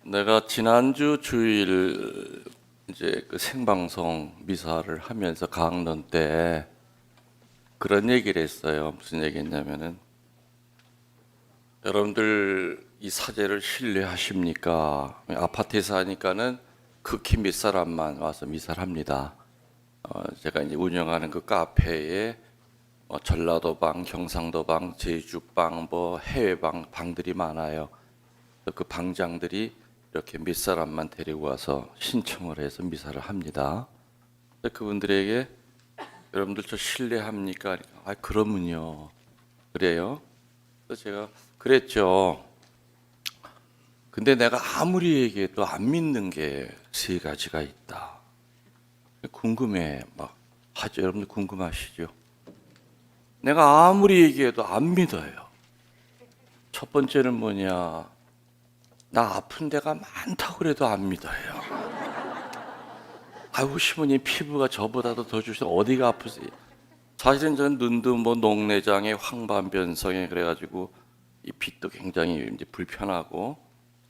내가 지난주 주일 이제 그 생방송 미사를 하면서 강론 때 그런 얘기를 했어요. 무슨 얘기했냐면은 여러분들 이 사제를 신뢰하십니까? 아파트에 사니까는 극히 몇 사람만 와서 미사를 합니다. 제가 이제 운영하는 그 카페에 전라도 방, 경상도 방, 제주 방, 뭐 해외 방들이 많아요. 그 방장들이 이렇게 몇 사람만 데리고 와서 신청을 해서 미사를 합니다. 그분들에게 여러분들 저 신뢰합니까? 아, 그러면요. 그래요? 그래서 제가 그랬죠. 근데 내가 아무리 얘기해도 안 믿는 게 세 가지가 있다. 궁금해. 막 하죠. 여러분들 궁금하시죠? 내가 아무리 얘기해도 안 믿어요. 첫 번째는 뭐냐? 나 아픈 데가 많다고 그래도 안 믿어요. 아이고 시부님 피부가 저보다도 더 좋으셔. 어디가 아프세요? 사실은 저는 눈도 뭐 녹내장에 황반변성에 그래가지고 이 빛도 굉장히 이제 불편하고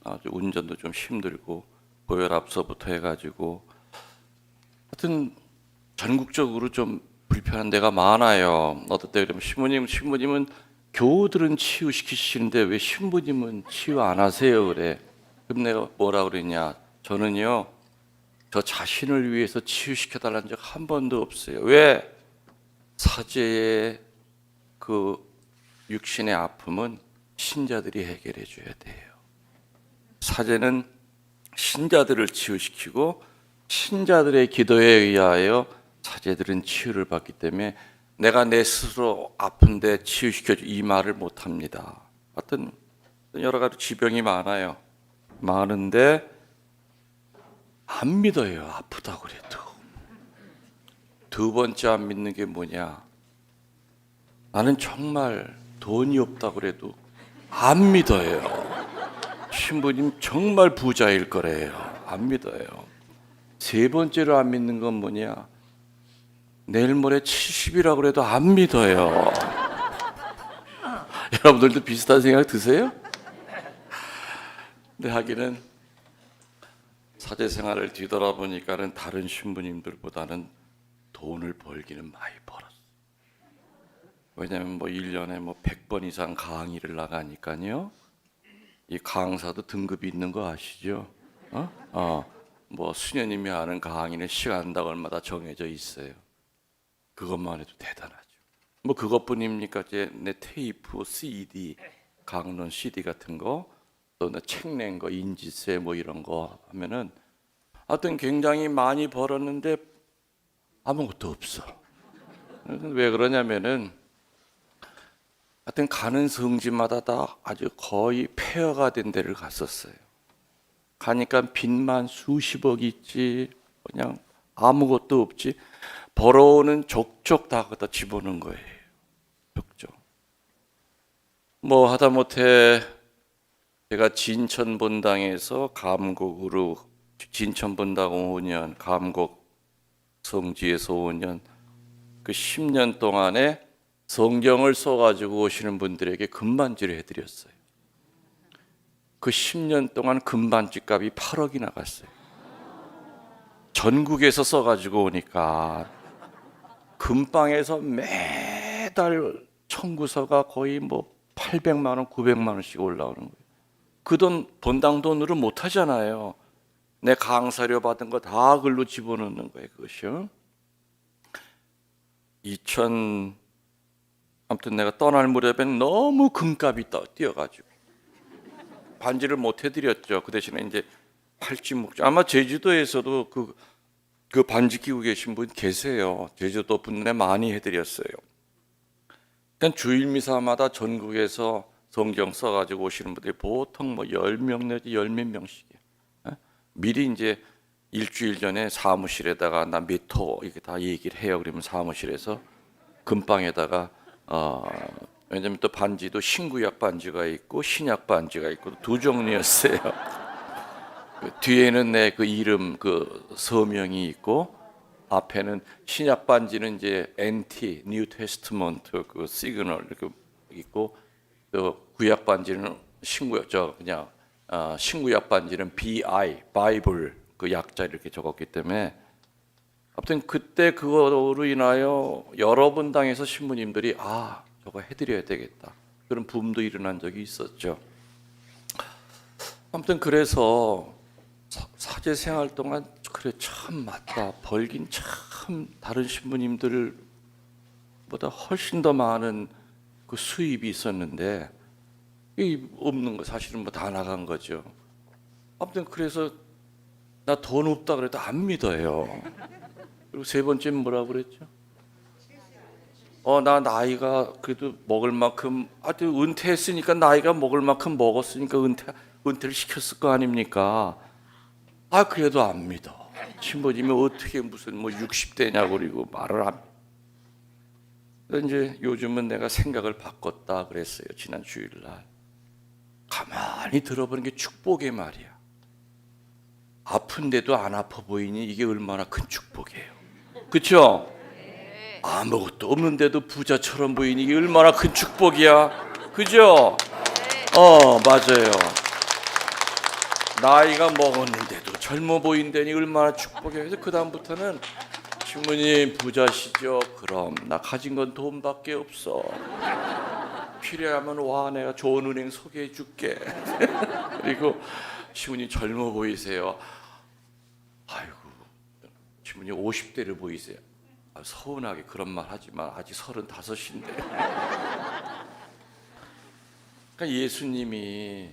아주 운전도 좀 힘들고 고혈압서부터 해가지고 하여튼 전국적으로 좀 불편한 데가 많아요. 어떨 때 그러면 신부님은 교우들은 치유시키시는데 왜 신부님은 치유 안 하세요? 그래. 그럼 내가 뭐라 그랬냐? 저는요, 저 자신을 위해서 치유시켜달라는 적 한 번도 없어요. 왜? 사제의 그 육신의 아픔은 신자들이 해결해 줘야 돼요. 사제는 신자들을 치유시키고 신자들의 기도에 의하여 사제들은 치유를 받기 때문에 내가 내 스스로 아픈데 치유시켜줘 이 말을 못합니다. 하여튼 여러 가지 지병이 많은데 안 믿어요. 아프다고 그래도. 두 번째 안 믿는 게 뭐냐? 나는 정말 돈이 없다고 그래도 안 믿어요. 신부님 정말 부자일 거래요. 안 믿어요. 세 번째로 안 믿는 건 뭐냐? 내일 모레 70이라고 그래도 안 믿어요. 여러분들도 비슷한 생각 드세요? 근데 하기는 사제 생활을 뒤돌아보니까는 다른 신부님들보다는 돈을 벌기는 많이 벌었어요. 왜냐하면 뭐 1년에 뭐 100번 이상 강의를 나가니까요. 이 강사도 등급이 있는 거 아시죠? 뭐 수녀님이 하는 강의는 시간당 얼마다 정해져 있어요. 그것만 해도 대단하죠. 뭐 그것뿐입니까? 이제 내 테이프, CD, 강론 CD 같은 거, 또 내 책 낸 거, 인지세 뭐 이런 거 하면은 하여튼 굉장히 많이 벌었는데 아무것도 없어. 왜 그러냐면은 하여튼 가는 성지마다 다 아주 거의 폐허가 된 데를 갔었어요. 가니까 빚만 수십억 있지, 그냥 아무것도 없지. 벌어오는 족족 다 갖다 집어넣은 거예요. 족족. 뭐 하다못해 제가 진천본당에서 감곡으로 진천본당 5년, 감곡 성지에서 5년, 그 10년 동안에 성경을 써가지고 오시는 분들에게 금반지를 해드렸어요. 그 10년 동안 금반지 값이 8억이 나갔어요. 전국에서 써가지고 오니까 금방에서 매달 청구서가 거의 뭐 800만 원, 900만 원씩 올라오는 거예요. 그 돈 본당 돈으로 못 하잖아요. 내 강사료 받은 거 다 글로 집어넣는 거예요. 그것이요. 아무튼 내가 떠날 무렵엔 너무 금값이 뛰어가지고 반지를 못 해드렸죠. 그 대신에 이제 팔찌 목재. 아마 제주도에서도 그 반지 끼고 계신 분 계세요. 제주도 분에 많이 해드렸어요. 그러니까 주일 미사마다 전국에서 성경 써가지고 오시는 분들이 보통 뭐 10명 내지 10몇 명씩이에요. 미리 이제 일주일 전에 사무실에다가 나 몇 호 이렇게 다 얘기를 해요. 그러면 사무실에서 금방에다가 왜냐면 또 반지도 신구약 반지가 있고 신약 반지가 있고 두 종류였어요. 그 뒤에는 내 그 이름 그 서명이 있고 앞에는 신약 반지는 이제 NT 뉴 테스트먼트 그 시그널 이렇게 있고 또 구약 반지는 신구약 저 그냥 신구약 반지는 BI, 바이블 그 약자 이렇게 적었기 때문에 아무튼 그때 그거로 인하여 여러 분당에서 신부님들이 저거 해드려야 되겠다 그런 붐도 일어난 적이 있었죠. 아무튼 그래서 사제 생활 동안 그래 참 맞다 벌긴 참 다른 신부님들보다 훨씬 더 많은 그 수입이 있었는데 이 없는 거 사실은 뭐 다 나간 거죠. 아무튼 그래서 나 돈 없다 그래도 안 믿어요. 그리고 세 번째는 뭐라고 그랬죠? 나 나이가 그래도 먹을 만큼 은퇴했으니까 나이가 먹을 만큼 먹었으니까 은퇴를 시켰을 거 아닙니까? 그래도 안 믿어. 신부님이 어떻게 무슨 60대냐고 그리고 말을 안. 그래서 이제 요즘은 내가 생각을 바꿨다 그랬어요. 지난 주일날. 가만히 들어보는 게 축복의 말이야. 아픈데도 안 아파 보이니 이게 얼마나 큰 축복이에요. 그렇죠? 아무것도 없는데도 부자처럼 보이니 이게 얼마나 큰 축복이야. 그죠? 맞아요. 나이가 먹었는데도 젊어 보인다니 얼마나 축복이에요. 그래서 그 다음부터는 신부님 부자시죠? 그럼 나 가진 건 돈밖에 없어. 필요하면 와 내가 좋은 은행 소개해 줄게. 그리고 신부님 젊어 보이세요. 아이고 신부님 50대를 보이세요. 서운하게 그런 말 하지만 아직 35인데. 그러니까 예수님이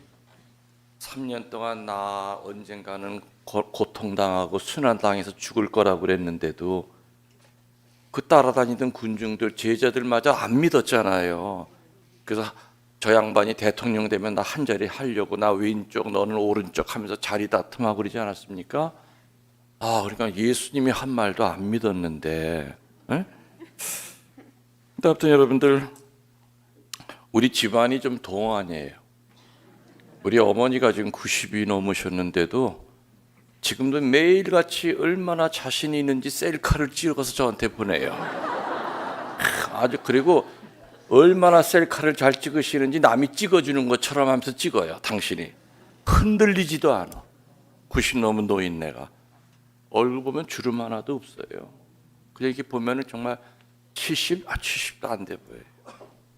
3년 동안 나 언젠가는 고통당하고 순환당해서 죽을 거라고 그랬는데도 그 따라다니던 군중들 제자들마저 안 믿었잖아요. 그래서 저 양반이 대통령 되면 나 한 자리 하려고 나 왼쪽 너는 오른쪽 하면서 자리 다툼하고 그러지 않았습니까? 그러니까 예수님이 한 말도 안 믿었는데. 근데 아무튼 여러분들 우리 집안이 좀 동안이에요. 우리 어머니가 지금 90이 넘으셨는데도 지금도 매일같이 얼마나 자신이 있는지 셀카를 찍어서 저한테 보내요. 그리고 얼마나 셀카를 잘 찍으시는지 남이 찍어주는 것처럼 하면서 찍어요. 당신이 흔들리지도 않아. 90 넘은 노인네가 얼굴 보면 주름 하나도 없어요. 그냥 이렇게 보면은 정말 70도 안 돼 보여요.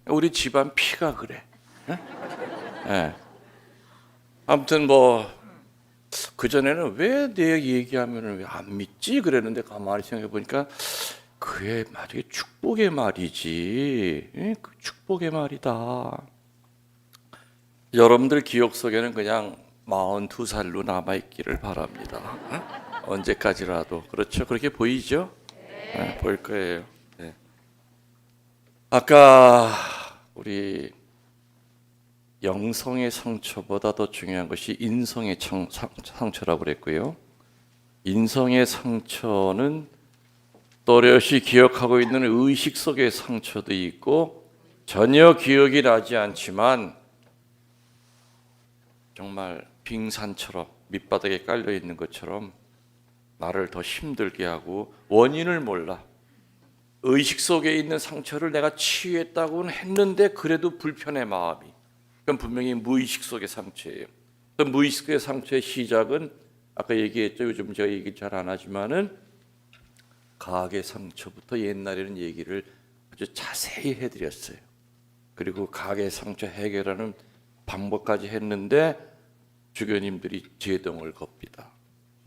우리 집안 피가 그래. 네. 아무튼 그전에는 왜 내 얘기하면 왜 안 믿지 그랬는데 가만히 생각해 보니까 그의 말이 축복의 말이지. 그 축복의 말이다. 여러분들 기억 속에는 그냥 42살로 남아있기를 바랍니다. 언제까지라도. 그렇죠? 그렇게 보이죠? 네, 보일 거예요. 네. 아까 우리 영성의 상처보다 더 중요한 것이 인성의 상처라고 그랬고요. 인성의 상처는 또렷이 기억하고 있는 의식 속의 상처도 있고 전혀 기억이 나지 않지만 정말 빙산처럼 밑바닥에 깔려 있는 것처럼 나를 더 힘들게 하고 원인을 몰라. 의식 속에 있는 상처를 내가 치유했다고는 했는데 그래도 불편해 마음이. 그건 분명히 무의식 속의 상처예요. 그 무의식 속의 상처의 시작은 아까 얘기했죠. 요즘 제가 얘기 잘 안 하지만은 가학의 상처부터 옛날에는 얘기를 아주 자세히 해드렸어요. 그리고 가학의 상처 해결하는 방법까지 했는데 주교님들이 제동을 겁니다.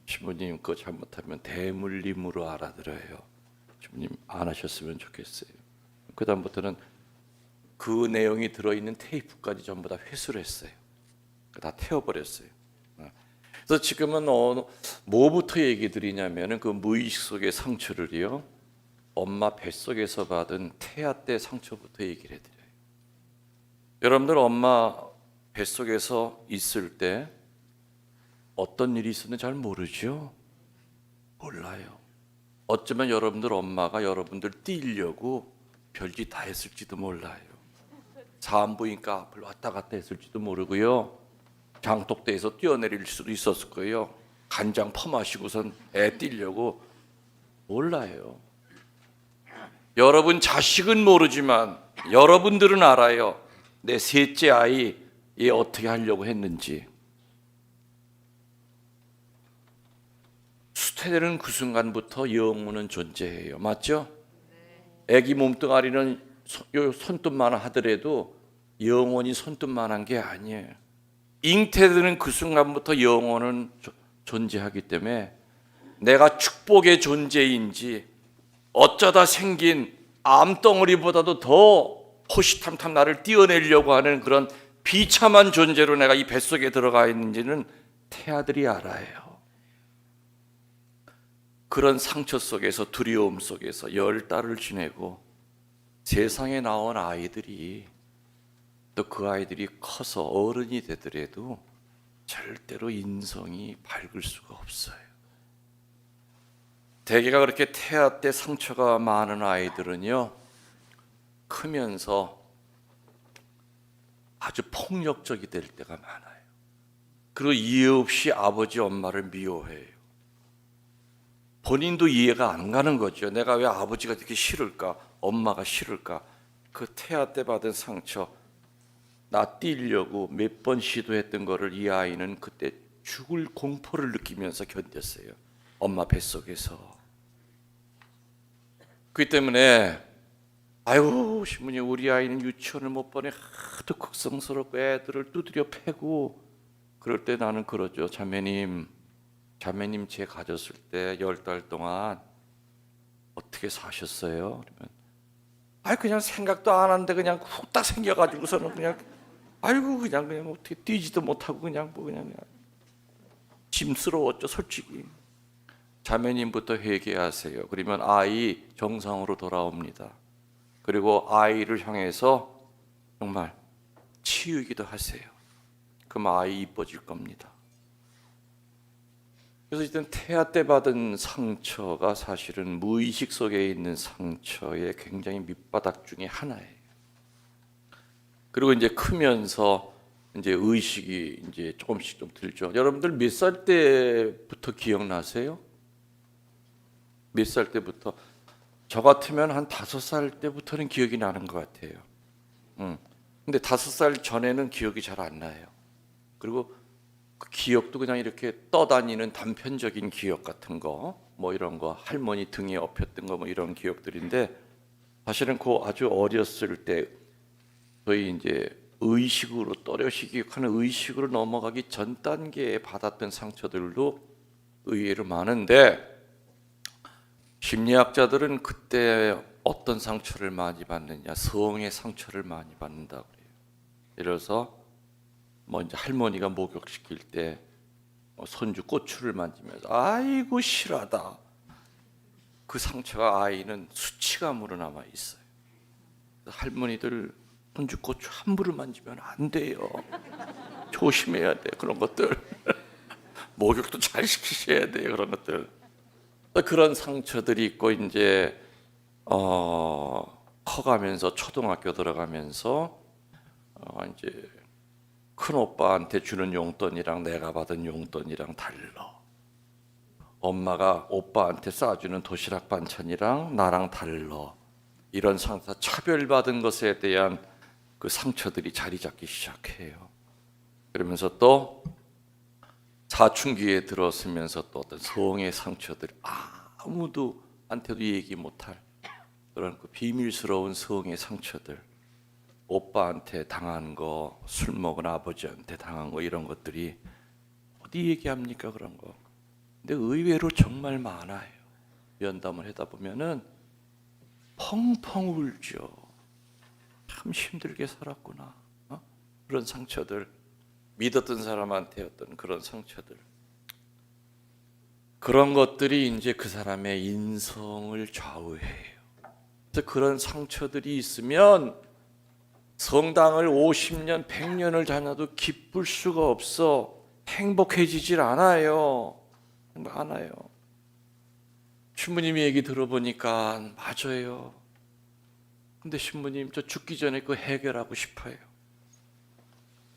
신부님 그거 잘못하면 대물림으로 알아들어요. 신부님 안 하셨으면 좋겠어요. 그 다음부터는 그 내용이 들어있는 테이프까지 전부 다 회수를 했어요. 다 태워버렸어요. 그래서 지금은 뭐부터 얘기 드리냐면은 그 무의식 속의 상처를요, 엄마 뱃속에서 받은 태아 때 상처부터 얘기를 해드려요. 여러분들 엄마 뱃속에서 있을 때 어떤 일이 있었는지 잘 모르죠? 몰라요. 어쩌면 여러분들 엄마가 여러분들 띄려고 별짓 다 했을지도 몰라요. 산부인과 앞을 왔다 갔다 했을지도 모르고요. 장독대에서 뛰어내릴 수도 있었을 거예요. 간장 퍼마시고선 애 띄려고. 몰라요. 여러분 자식은 모르지만 여러분들은 알아요. 내 셋째 아이 얘 어떻게 하려고 했는지. 잉태되는 그 순간부터 영혼은 존재해요. 맞죠? 아기 몸뚱아리는 손톱만 하더라도 영혼이 손톱만한 게 아니에요. 잉태되는 그 순간부터 영혼은 존재하기 때문에 내가 축복의 존재인지 어쩌다 생긴 암덩어리보다도 더 호시탐탐 나를 띄어내려고 하는 그런 비참한 존재로 내가 이 뱃속에 들어가 있는지는 태아들이 알아요. 그런 상처 속에서, 두려움 속에서 10달을 지내고 세상에 나온 아이들이, 또 그 아이들이 커서 어른이 되더라도 절대로 인성이 밝을 수가 없어요. 대개가 그렇게 태아 때 상처가 많은 아이들은요, 크면서 아주 폭력적이 될 때가 많아요. 그리고 이해 없이 아버지 엄마를 미워해요. 본인도 이해가 안 가는 거죠. 내가 왜 아버지가 이렇게 싫을까, 엄마가 싫을까. 그 태아 때 받은 상처, 나 띄려고 몇 번 시도했던 거를 이 아이는 그때 죽을 공포를 느끼면서 견뎠어요. 엄마 뱃속에서. 그렇기 때문에 아유, 신부님, 우리 아이는 유치원을 못 보내. 하도 극성스럽고 애들을 두드려 패고. 그럴 때 나는 그러죠. 자매님 제 가졌을 때 10달 동안 어떻게 사셨어요? 그러면 그냥 생각도 안 하는데 그냥 훅딱 생겨가지고서는 그냥 그냥 어떻게 뛰지도 못하고 그냥 짐스러웠죠, 솔직히. 자매님부터 회개하세요. 그러면 아이 정상으로 돌아옵니다. 그리고 아이를 향해서 정말 치유기도 하세요. 그럼 아이 이뻐질 겁니다. 그래서 일단 태아 때 받은 상처가 사실은 무의식 속에 있는 상처의 굉장히 밑바닥 중에 하나예요. 그리고 이제 크면서 이제 의식이 이제 조금씩 좀 들죠. 여러분들 몇 살 때부터 기억나세요? 몇 살 때부터? 저 같으면 한 5살 때부터는 기억이 나는 것 같아요. 근데 5살 전에는 기억이 잘 안 나요. 그리고 그 기억도 그냥 이렇게 떠다니는 단편적인 기억 같은 거, 뭐 이런 거, 할머니 등에 업혔던 거, 뭐 이런 기억들인데, 사실은 그 아주 어렸을 때 저희 이제 의식으로, 또렷이 기억하는 의식으로 넘어가기 전 단계에 받았던 상처들도 의외로 많은데, 심리학자들은 그때 어떤 상처를 많이 받느냐, 성의 상처를 많이 받는다고 그래요. 예를 들어서 뭐 이제 할머니가 목욕시킬 때 손주 꼬추를 만지면서 아이고 실하다. 그 상처가 아이는 수치감으로 남아 있어요. 할머니들 손주 꼬추 함부로 만지면 안 돼요. 조심해야 돼, 그런 것들. 목욕도 잘 시키셔야 돼요, 그런 것들. 그런 상처들이 있고 이제 커가면서 초등학교 들어가면서 이제 큰 오빠한테 주는 용돈이랑 내가 받은 용돈이랑 달라. 엄마가 오빠한테 싸주는 도시락 반찬이랑 나랑 달라. 이런 상처, 차별받은 것에 대한 그 상처들이 자리 잡기 시작해요. 그러면서 또 사춘기에 들어서면서 또 어떤 성의 상처들, 아무도 한테도 얘기 못할 그런 그 비밀스러운 성의 상처들, 오빠한테 당한 거, 술 먹은 아버지한테 당한 거, 이런 것들이 어디 얘기합니까, 그런 거. 근데 의외로 정말 많아요. 면담을 하다 보면은 펑펑 울죠. 참 힘들게 살았구나. 그런 상처들, 믿었던 사람한테 어떤 그런 상처들, 그런 것들이 이제 그 사람의 인성을 좌우해요. 그래서 그런 상처들이 있으면 성당을 50년, 100년을 다녀도 기쁠 수가 없어. 행복해지질 않아요. 신부님 얘기 들어보니까 맞아요. 근데 신부님, 저 죽기 전에 그거 해결하고 싶어요.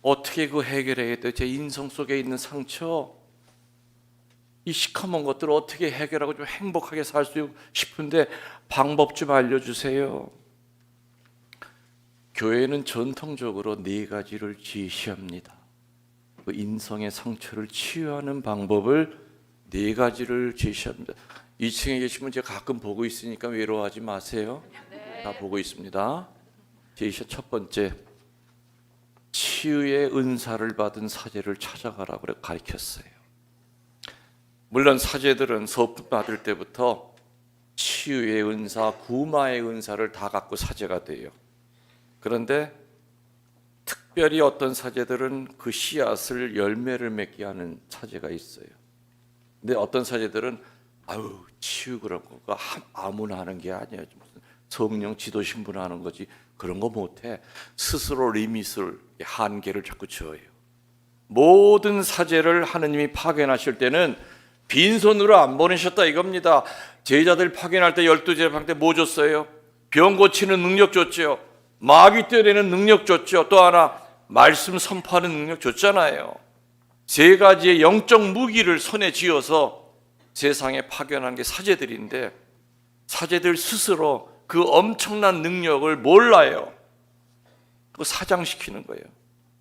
어떻게 그거 해결해야 돼요? 제 인성 속에 있는 상처, 이 시커먼 것들을 어떻게 해결하고 좀 행복하게 살 수 싶은데 방법 좀 알려주세요. 교회는 전통적으로 4가지를 제시합니다. 그 인성의 상처를 치유하는 방법을 네 가지를 제시합니다. 2층에 계시면 제가 가끔 보고 있으니까 외로워하지 마세요. 다 보고 있습니다. 제시어 첫 번째, 치유의 은사를 받은 사제를 찾아가라고 가르쳤어요. 물론 사제들은 서품 받을 때부터 치유의 은사, 구마의 은사를 다 갖고 사제가 돼요. 그런데 특별히 어떤 사제들은 그 씨앗을 열매를 맺게 하는 사제가 있어요. 근데 어떤 사제들은 아유 치유 그런 거 아무나 하는 게 아니야. 성령 지도 신부나 하는 거지. 그런 거 못해. 스스로 리밋을 한계를 자꾸 지어요. 모든 사제를 하느님이 파견하실 때는 빈손으로 안 보내셨다 이겁니다. 제자들 파견할 때 12제자 때 뭐 줬어요? 병 고치는 능력 줬죠. 마귀 떼내는 능력 줬죠. 또 하나 말씀 선포하는 능력 줬잖아요. 세 가지의 영적 무기를 손에 쥐어서 세상에 파견한 게 사제들인데 사제들 스스로 그 엄청난 능력을 몰라요. 그거 사장시키는 거예요.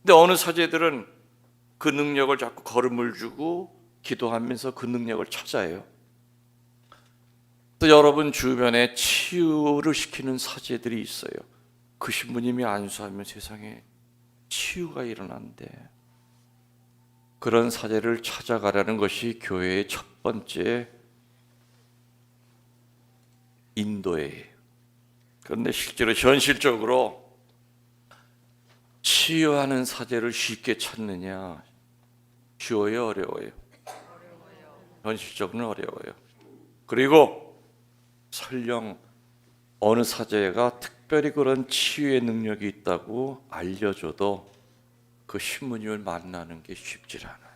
근데 어느 사제들은 그 능력을 자꾸 걸음을 주고 기도하면서 그 능력을 찾아요. 또 여러분 주변에 치유를 시키는 사제들이 있어요. 그 신부님이 안수하면 세상에 치유가 일어난대. 그런 사제를 찾아가라는 것이 교회의 첫 번째 인도예요. 그런데 실제로 현실적으로 치유하는 사제를 쉽게 찾느냐? 쉬워요, 어려워요? 현실적으로는 어려워요. 그리고 설령 어느 사제가 특별히 그런 치유의 능력이 있다고 알려줘도 그 신부님을 만나는 게 쉽지 않아요.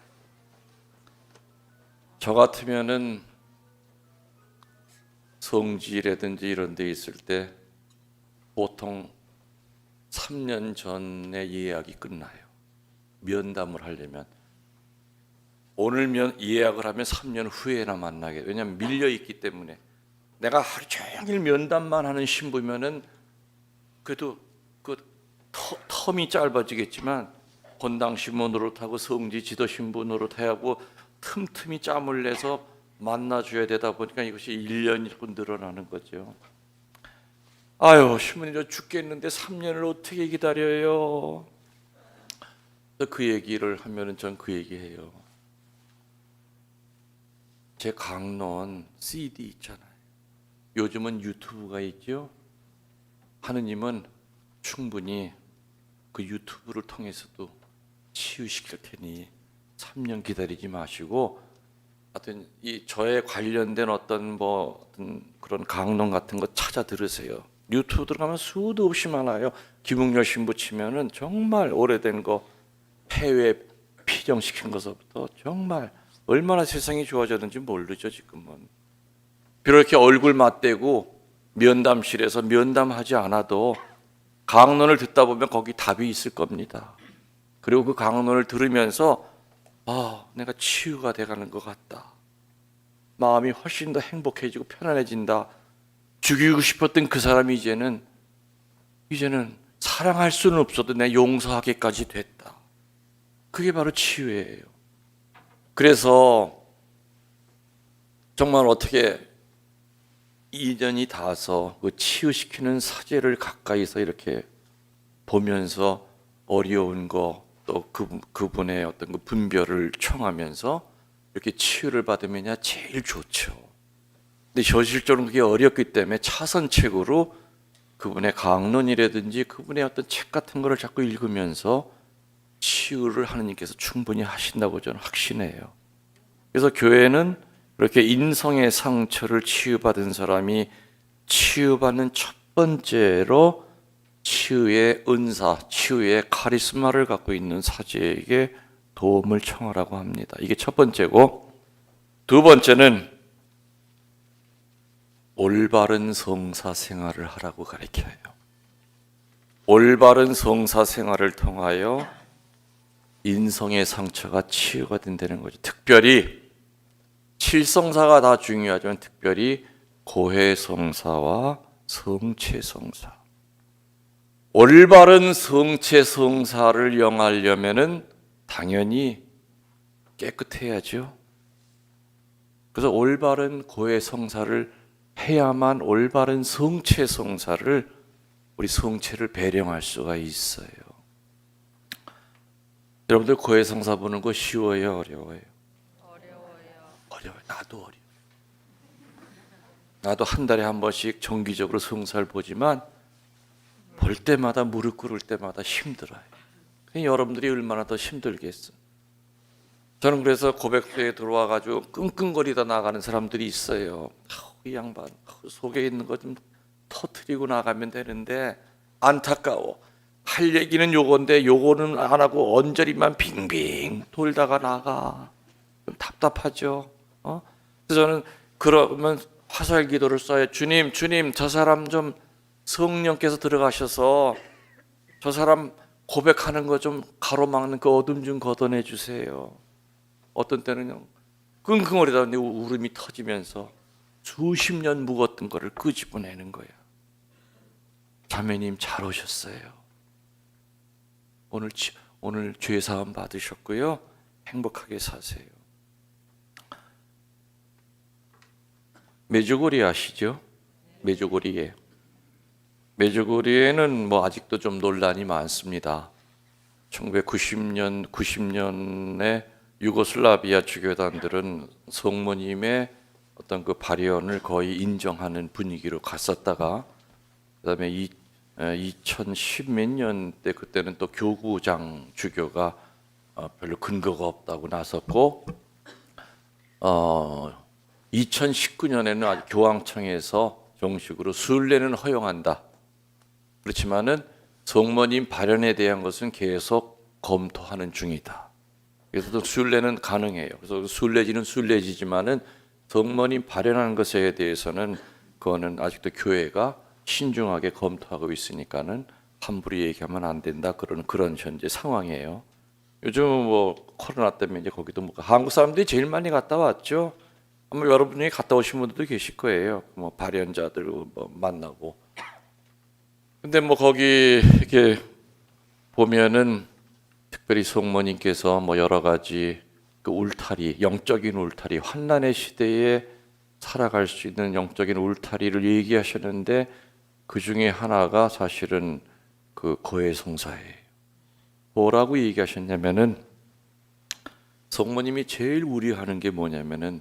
저 같으면은 성지라든지 이런 데 있을 때 보통 3년 전에 예약이 끝나요. 면담을 하려면 오늘 예약을 하면 3년 후에나 만나게. 왜냐하면 밀려 있기 때문에. 내가 하루 종일 면담만 하는 신부면은 그래도 그 텀이 짧아지겠지만 본당 신부 노릇하고 성지 지도 신부 노릇하고 틈틈이 짬을 내서 만나줘야 되다 보니까 이것이 1년이 자꾸 늘어나는 거죠. 아유 신부님 저 죽겠는데 3년을 어떻게 기다려요? 그 얘기를 하면은 전 그 얘기해요. 제 강론 CD 있잖아요. 요즘은 유튜브가 있죠. 하느님은 충분히 그 유튜브를 통해서도 치유시킬 테니 3년 기다리지 마시고 하여튼 이 저에 관련된 어떤 그런 강론 같은 거 찾아 들으세요. 유튜브 들어가면 수도 없이 많아요. 김웅열 신부 치면은 정말 오래된 거 폐회 피정시킨 것부터 정말 얼마나 세상이 좋아졌는지 모르죠 지금은. 비록 이렇게 얼굴 맞대고 면담실에서 면담하지 않아도 강론을 듣다 보면 거기 답이 있을 겁니다. 그리고 그 강론을 들으면서 내가 치유가 돼가는 것 같다. 마음이 훨씬 더 행복해지고 편안해진다. 죽이고 싶었던 그 사람이 이제는 사랑할 수는 없어도 내가 용서하기까지 됐다. 그게 바로 치유예요. 그래서 정말 어떻게 2년이 닿아서 그 치유시키는 사제를 가까이서 이렇게 보면서 어려운 거 또 그분의 어떤 그 분별을 청하면서 이렇게 치유를 받으면야 제일 좋죠. 근데 현실적으로 그게 어렵기 때문에 차선책으로 그분의 강론이라든지 그분의 어떤 책 같은 거를 자꾸 읽으면서 치유를 하느님께서 충분히 하신다고 저는 확신해요. 그래서 교회는 이렇게 인성의 상처를 치유받은 사람이 치유받는 첫 번째로 치유의 은사, 치유의 카리스마를 갖고 있는 사제에게 도움을 청하라고 합니다. 이게 첫 번째고, 두 번째는 올바른 성사 생활을 하라고 가르쳐요. 올바른 성사 생활을 통하여 인성의 상처가 치유가 된다는 거죠. 특별히 칠성사가 다 중요하지만 특별히 고해성사와 성체성사. 올바른 성체성사를 영하려면은 당연히 깨끗해야죠. 그래서 올바른 고해 성사를 해야만 올바른 성체 성사를 우리 성체를 배령할 수가 있어요. 여러분들 고해 성사 보는 거 쉬워요, 어려워요? 어려워요. 나도 어려워. 나도 한 달에 한 번씩 정기적으로 성사를 보지만 볼 때마다 무릎 꿇을 때마다 힘들어요. 여러분들이 얼마나 더 힘들겠어. 저는 그래서 고백회에 들어와가지고 끙끙거리다 나가는 사람들이 있어요. 이 양반 속에 있는 거 좀 터트리고 나가면 되는데 안타까워. 할 얘기는 요건데 요거는 안 하고 언저리만 빙빙 돌다가 나가. 좀 답답하죠. 그래서 저는 그러면 화살 기도를 써요. 주님, 저 사람 좀 성령께서 들어가셔서 저 사람 고백하는 거 좀 가로막는 그 어둠 좀 걷어내 주세요. 어떤 때는 끙끙거리다 내 울음이 터지면서 수십 년 묵었던 거를 끄집어내는 거야. 자매님 잘 오셨어요. 오늘 죄 사함 받으셨고요. 행복하게 사세요. 메주고리 아시죠? 메주고리에는 뭐 아직도 좀 논란이 많습니다. 1990년에 유고슬라비아 주교단들은 성모님의 어떤 그 발현을 거의 인정하는 분위기로 갔었다가 그다음에 2010 몇 년 때 그때는 또 교구장 주교가 별로 근거가 없다고 나섰고 2019년에는 아주 교황청에서 정식으로 순례는 허용한다. 그렇지만은 성모님 발현에 대한 것은 계속 검토하는 중이다. 그래서 순례는 가능해요. 그래서 순례지는 순례지지만은 성모님 발현하는 것에 대해서는 그거는 아직도 교회가 신중하게 검토하고 있으니까는 함부로 얘기하면 안 된다. 그런 현재 상황이에요. 요즘 뭐 코로나 때문에 이제 거기도 뭐 한국 사람들이 제일 많이 갔다 왔죠. 아마 여러분이 갔다 오신 분들도 계실 거예요. 뭐 발현자들 뭐 만나고. 근데 뭐 거기 이렇게 보면은 특별히 성모님께서 뭐 여러 가지 그 울타리, 영적인 울타리, 환난의 시대에 살아갈 수 있는 영적인 울타리를 얘기하셨는데 그 중에 하나가 사실은 그 고해 성사예요. 뭐라고 얘기하셨냐면은 성모님이 제일 우려하는 게 뭐냐면은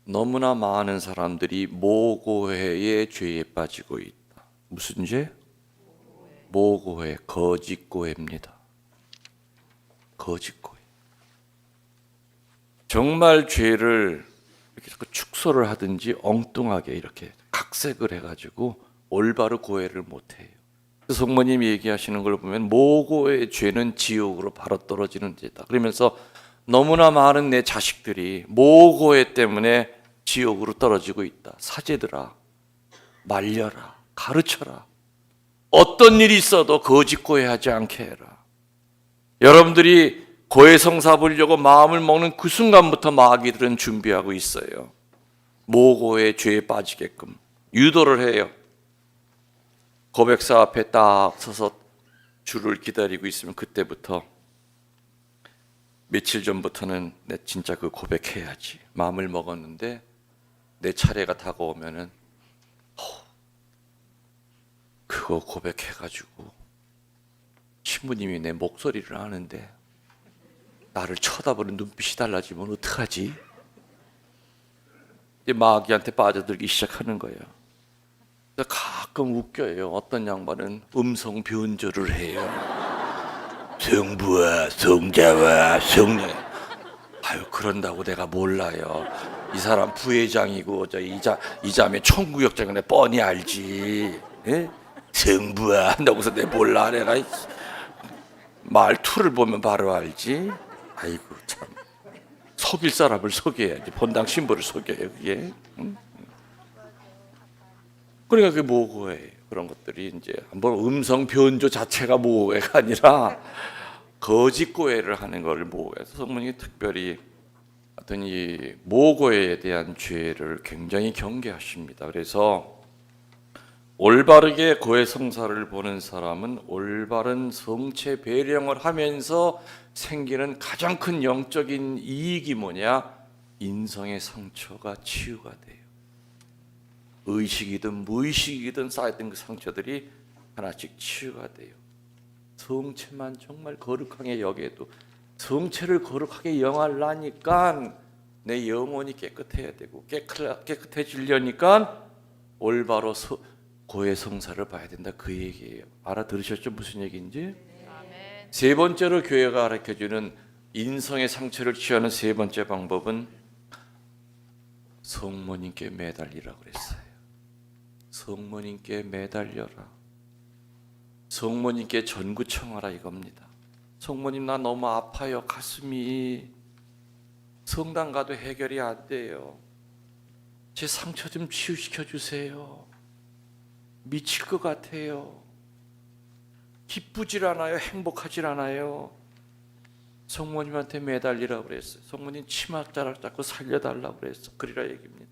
너무나 많은 사람들이 모고해의 죄에 빠지고 있다. 무슨 죄? 모고해, 거짓고해입니다. 거짓고해. 정말 죄를 이렇게 축소를 하든지 엉뚱하게 이렇게 각색을 해가지고 올바로 고해를 못해요. 성모님이 얘기하시는 걸 보면 모고의 죄는 지옥으로 바로 떨어지는 죄다. 그러면서 너무나 많은 내 자식들이 모고해 때문에 지옥으로 떨어지고 있다. 사제들아, 말려라, 가르쳐라. 어떤 일이 있어도 거짓 고해하지 않게 해라. 여러분들이 고해 성사 보려고 마음을 먹는 그 순간부터 마귀들은 준비하고 있어요. 모고의 죄에 빠지게끔 유도를 해요. 고백사 앞에 딱 서서 줄을 기다리고 있으면 그때부터 며칠 전부터는 내 진짜 그 고백해야지 마음을 먹었는데 내 차례가 다가오면은 그거 고백해가지고 신부님이 내 목소리를 아는데 나를 쳐다보는 눈빛이 달라지면 어떡하지? 이제 마귀한테 빠져들기 시작하는 거예요. 가끔 웃겨요. 어떤 양반은 음성 변조를 해요. 성부와 성자와 성령. 아유 그런다고 내가 몰라요. 이 사람 부회장이고 이 자매 총구역장은 뻔히 알지. 에? 성부와 한다고서 내 몰라 내가 말투를 보면 바로 알지. 아이고 참 속일 사람을 속여야지. 본당 신부를 속여요 그게. 그러니까 그게 모고해. 그런 것들이 이제 한번 음성 변조 자체가 모고해가 아니라 거짓 고해를 하는 걸 모고해서 성모님이 특별히 어떤 이 모고해에 대한 죄를 굉장히 경계하십니다. 그래서 올바르게 고해 성사를 보는 사람은 올바른 성체 배령을 하면서 생기는 가장 큰 영적인 이익이 뭐냐? 인성의 상처가 치유가 돼요. 의식이든 무의식이든 쌓였던 그 상처들이 하나씩 치유가 돼요. 성체만 정말 거룩하게 여겨도, 성체를 거룩하게 영하려니까 내 영혼이 깨끗해야 되고, 깨끗해지려니까 올바로 고해성사를 봐야 된다, 그 얘기예요. 알아들으셨죠? 무슨 얘기인지? 아멘. 세 번째로 교회가 가르쳐주는 인성의 상처를 치유하는 세 번째 방법은 성모님께 매달리라고 그랬어요. 성모님께 매달려라. 성모님께 전구청하라 이겁니다. 성모님, 나 너무 아파요. 가슴이. 성당 가도 해결이 안 돼요. 제 상처 좀 치유시켜 주세요. 미칠 것 같아요. 기쁘질 않아요. 행복하질 않아요. 성모님한테 매달리라고 그랬어요. 성모님 치맛자락 잡고 살려달라고 그랬어. 그리라 얘기입니다.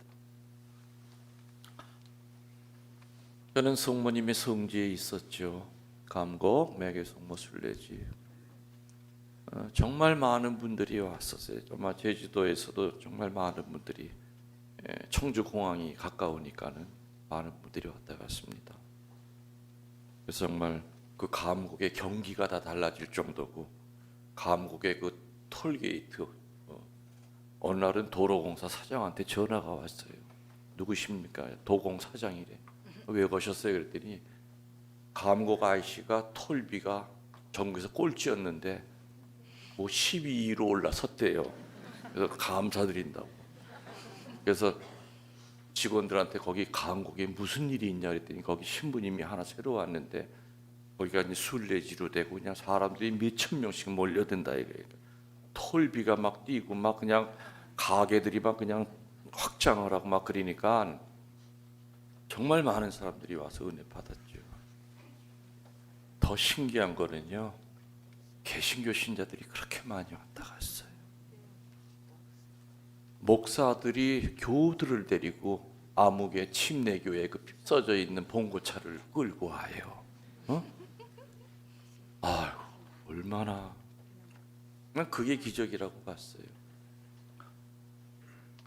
저는 성모님의 성지에 있었죠. 감곡, 매개성모, 순례지. 정말 많은 분들이 왔었어요. 정말 제주도에서도 정말 많은 분들이, 청주공항이 가까우니까는 많은 분들이 왔다 갔습니다. 그래서 정말 그 감곡의 경기가 다 달라질 정도고, 감곡의 그 톨게이트, 어느 날은 도로공사 사장한테 전화가 왔어요. 누구십니까? 도공사장이래. 왜 거셨어요? 그랬더니 감곡 IC가 톨비가 전국에서 꼴찌였는데 뭐 12위로 올라섰대요. 그래서 감사드린다고. 그래서 직원들한테 거기 감곡에 무슨 일이 있냐 그랬더니 거기 신부님이 하나 새로 왔는데 거기가 이제 순례지로 되고 그냥 사람들이 몇천 명씩 몰려든다 이거예요. 톨비가 막 뛰고 막 그냥 가게들이 막 그냥 확장을 하고 막 그러니까 정말 많은 사람들이 와서 은혜 받았죠. 더 신기한 거는요, 개신교 신자들이 그렇게 많이 왔다 갔어요. 목사들이 교우들을 데리고 암흑의 침례교에 그 써져 있는 봉고차를 끌고 와요. 아유, 얼마나. 난 그게 기적이라고 봤어요.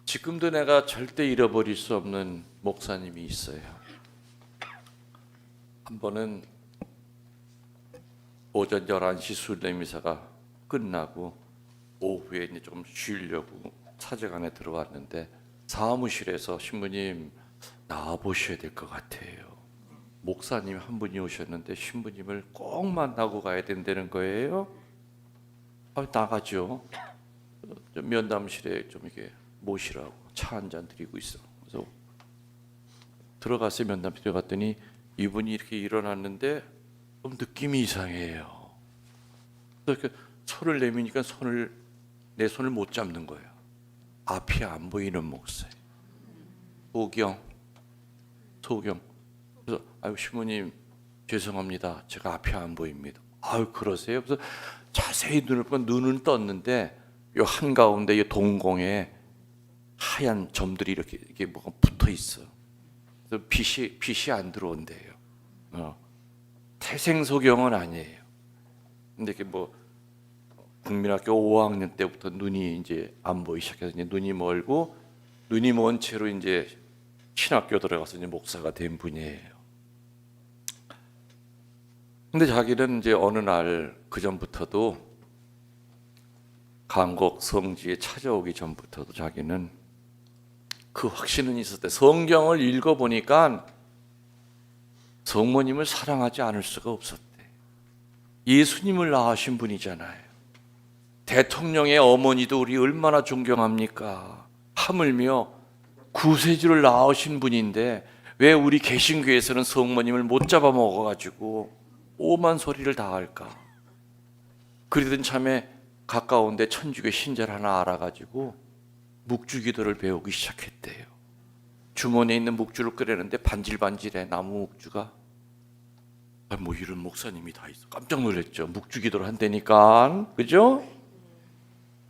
지금도 내가 절대 잃어버릴 수 없는 목사님이 있어요. 한 번은 오전 11시 순례미사가 끝나고 오후에 이제 좀 쉬려고 사제관에 들어왔는데 사무실에서 신부님 나와 보셔야 될 것 같아요. 목사님 한 분이 오셨는데 신부님을 꼭 만나고 가야 된다는 거예요. 나가죠. 면담실에 좀 이렇게 모시라고 차 한 잔 드리고 있어. 그래서 들어갔어요. 면담실에 갔더니 이분이 이렇게 일어났는데 좀 느낌이 이상해요. 그래서 손을 내미니까 내 손을 못 잡는 거예요. 앞이 안 보이는 목사예요. 소경. 그래서 아유 신부님 죄송합니다. 제가 앞이 안 보입니다. 아유 그러세요? 그래서 자세히 눈을 보면 눈은 떴는데 요 한가운데 이 동공에 하얀 점들이 이렇게 뭐가 붙어 있어. 그래서 빛이 안 들어온대요. 태생소경은 아니에요. 근데 이게 뭐 국민학교 5학년 때부터 눈이 이제 안 보이기 시작해서 이제 눈이 멀고 눈이 먼 채로 이제 신학교 들어가서 이제 목사가 된 분이에요. 근데 자기는 이제 어느 날 그 전부터도 감곡 성지에 찾아오기 전부터도 자기는 그 확신은 있었대. 성경을 읽어보니까 성모님을 사랑하지 않을 수가 없었대. 예수님을 낳으신 분이잖아요. 대통령의 어머니도 우리 얼마나 존경합니까? 하물며 구세주를 낳으신 분인데 왜 우리 개신교에서는 성모님을 못 잡아먹어가지고 오만 소리를 다 할까? 그러던 참에 가까운데 천주교 신자를 하나 알아가지고 묵주기도를 배우기 시작했대요. 주머니에 있는 묵주를 끓이는데 반질반질해 나무 묵주가. 뭐 이런 목사님이 다 있어. 깜짝 놀랐죠. 묵주기도를 한다니까. 그죠?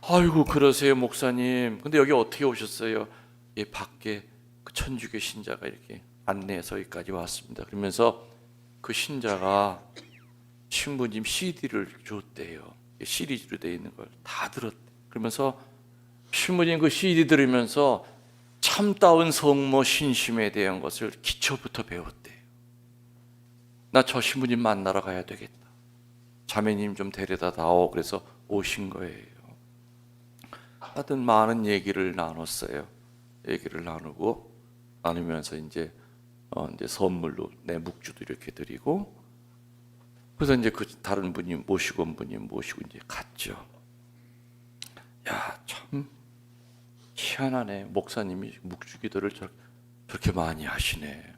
아이고 그러세요 목사님. 근데 여기 어떻게 오셨어요? 예, 밖에 그 천주교 신자가 이렇게 안내해서 여기까지 왔습니다. 그러면서 그 신자가 신부님 CD를 줬대요. 시리즈로 되어 있는 걸 다 들었대. 그러면서 신부님 그 CD 들으면서 참다운 성모 신심에 대한 것을 기초부터 배웠대요. 나 저 신부님 만나러 가야 되겠다. 자매님 좀 데려다 다오. 그래서 오신 거예요. 하여튼 많은 얘기를 나눴어요. 얘기를 나누면서 이제 선물로 내 묵주도 이렇게 드리고, 그래서 이제 그 다른 분이 모시고 온 분이 모시고 이제 갔죠. 야, 참 희한하네. 목사님이 묵주 기도를 저렇게 많이 하시네.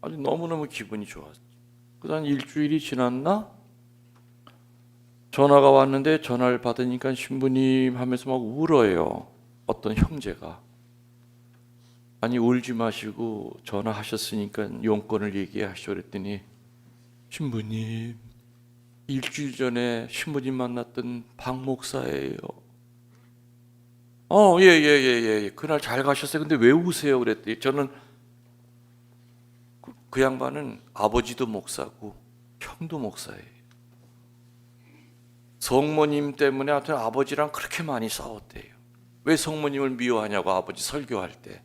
아주 너무너무 기분이 좋았죠. 그다음 일주일이 지났나? 전화가 왔는데 전화를 받으니까 신부님 하면서 막 울어요. 어떤 형제가. 아니 울지 마시고 전화하셨으니까 용건을 얘기하시오 그랬더니 신부님 일주일 전에 신부님 만났던 박 목사예요. 예. 그날 잘 가셨어요. 근데 왜 우세요? 그랬더니 저는 그 양반은 아버지도 목사고 형도 목사예요. 성모님 때문에 하여튼 아버지랑 그렇게 많이 싸웠대요. 왜 성모님을 미워하냐고 아버지 설교할 때.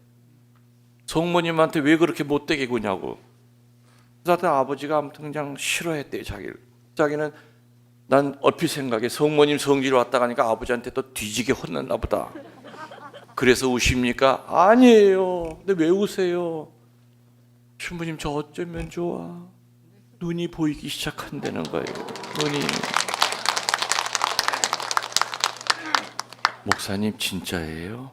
성모님한테 왜 그렇게 못되게 구냐고. 그래서 하여튼 아버지가 아무튼 그냥 싫어했대요. 자기는 난 얼핏 생각에 성모님 성지로 왔다 가니까 아버지한테 또 뒤지게 혼났나 보다. 그래서 우십니까? 아니에요. 근데 왜 우세요? 신부님 저 어쩌면 좋아. 눈이 보이기 시작한다는 거예요. 눈이. 목사님 진짜예요?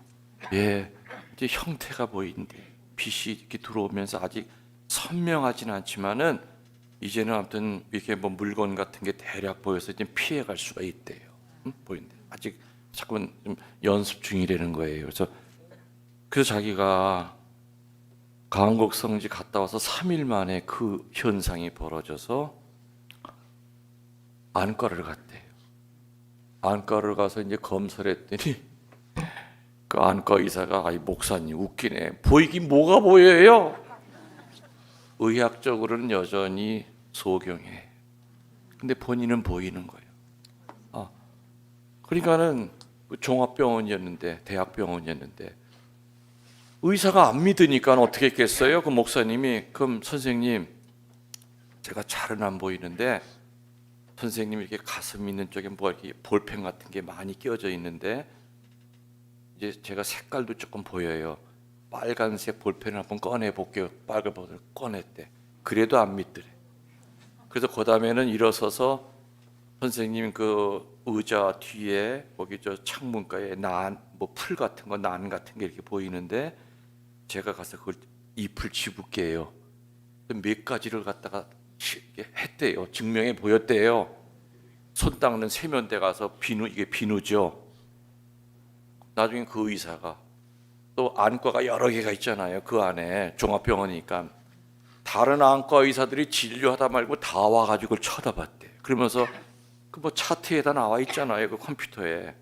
예. 이제 형태가 보이는데 빛이 이렇게 들어오면서 아직 선명하진 않지만은 이제는 아무튼 이렇게 뭐 물건 같은 게 대략 보여서 이제 피해갈 수가 있대요. 보이는데 아직 자꾸 좀 연습 중이라는 거예요. 그래서 자기가 강국 성지 갔다 와서 3일 만에 그 현상이 벌어져서 안과를 갔대요. 안과를 가서 이제 검사를 했더니 그 안과 의사가 아이 목사님 웃기네. 보이긴 뭐가 보여요? 의학적으로는 여전히 소경해. 근데 본인은 보이는 거예요. 그러니까는 종합병원이었는데 대학병원이었는데 의사가 안 믿으니까 어떻게 했겠어요? 그 목사님이 그럼 선생님 제가 잘은 안 보이는데 선생님 이렇게 가슴 있는 쪽에 뭐 이렇게 볼펜 같은 게 많이 끼워져 있는데 이제 제가 색깔도 조금 보여요. 빨간색 볼펜을 한번 꺼내 볼게요. 빨간 볼펜을 꺼냈대. 그래도 안 믿더래. 그래서 그 다음에는 일어서서 선생님 그 의자 뒤에 거기 저 창문가에 뭐 풀 같은 거 난 같은 게 이렇게 보이는데 제가 가서 그걸 잎을 집을게요. 몇 가지를 갖다가 했대요. 증명해 보였대요. 손 닦는 세면대 가서 이게 비누죠. 나중에 그 의사가 또 안과가 여러 개가 있잖아요. 그 안에 종합병원이니까 다른 안과 의사들이 진료하다 말고 다 와가지고 그걸 쳐다봤대. 그러면서 그 뭐 차트에다 나와 있잖아요. 그 컴퓨터에.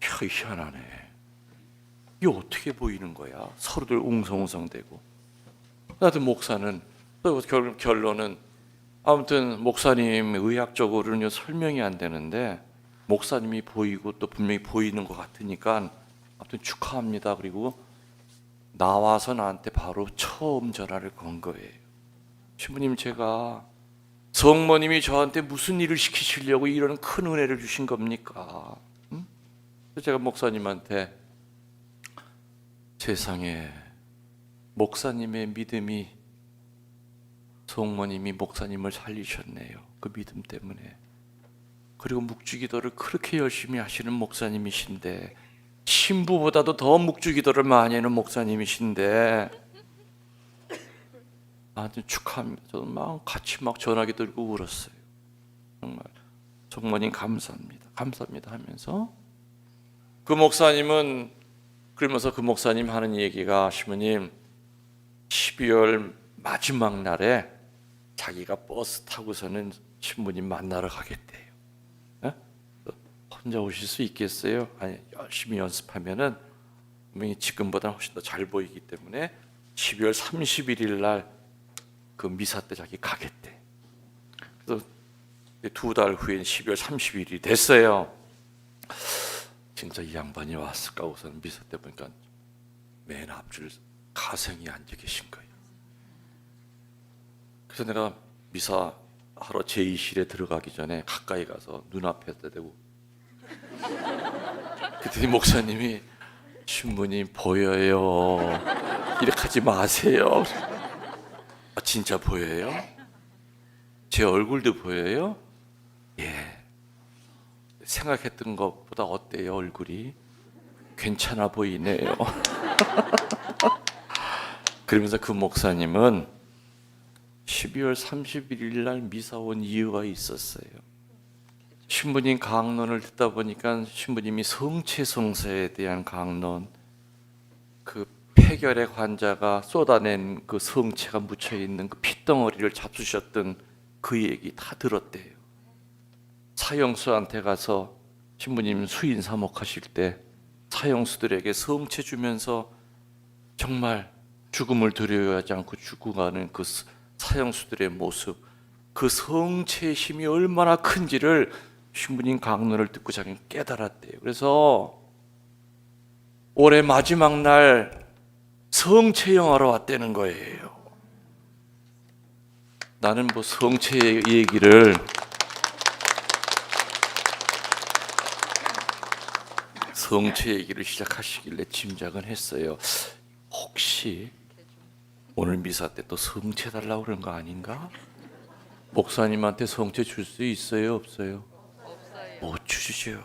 희한하네. 이게 어떻게 보이는 거야? 서로들 웅성웅성대고. 하여튼 목사는 또 결론은 아무튼 목사님 의학적으로는 설명이 안 되는데 목사님이 보이고 또 분명히 보이는 것 같으니까 아무튼 축하합니다. 그리고 나와서 나한테 바로 처음 전화를 건 거예요. 신부님 제가 성모님이 저한테 무슨 일을 시키시려고 이런 큰 은혜를 주신 겁니까? 그래서 제가 목사님한테 세상에 목사님의 믿음이 성모님이 목사님을 살리셨네요. 그 믿음 때문에. 그리고 묵주기도를 그렇게 열심히 하시는 목사님이신데 신부보다도 더 묵주기도를 많이 하는 목사님이신데 아주 축하합니다. 저는 막 같이 막 전화기 들고 울었어요. 정말 성모님 감사합니다 하면서 그 목사님은 그러면서 그 목사님 하는 얘기가 신부님 12월 마지막 날에 자기가 버스 타고서는 신부님 만나러 가겠대요. 혼자 오실 수 있겠어요? 아니 열심히 연습하면은 분명히 지금보다 훨씬 더 잘 보이기 때문에 12월 31일 날 그 미사 때 자기 가겠대. 그래서 2달 후엔 12월 30일이 됐어요. 진짜 이 양반이 왔을까 우선 미사 때 보니까 맨 앞줄 가생이 앉아 계신 거예요. 그래서 내가 미사 하러 제2실에 들어가기 전에 가까이 가서 눈앞에다 대고 그랬더니 목사님이 신부님 보여요. 이렇게 하지 마세요. 아, 진짜 보여요? 제 얼굴도 보여요? 예. 생각했던 것보다 어때요 얼굴이? 괜찮아 보이네요. 그러면서 그 목사님은 12월 31일 날 미사 온 이유가 있었어요. 신부님 강론을 듣다 보니까 신부님이 성체성사에 대한 강론, 그 폐결핵 환자가 쏟아낸 그 성체가 묻혀 있는 그 핏덩어리를 잡수셨던 그 얘기 다 들었대요. 사형수한테 가서 신부님 수인 사목하실 때 사형수들에게 성체 주면서 정말 죽음을 두려워하지 않고 죽어가는 그 사형수들의 모습, 그 성체의 힘이 얼마나 큰지를 신부님 강론을 듣고 자기는 깨달았대요. 그래서 올해 마지막 날 성체영하러 왔다는 거예요. 나는 뭐 성체 얘기를 시작하시길래 짐작은 했어요. 혹시 오늘 미사 때 또 성체 달라고 그런 거 아닌가? 목사님한테 성체 줄 수 있어요? 없어요? 못 주시죠.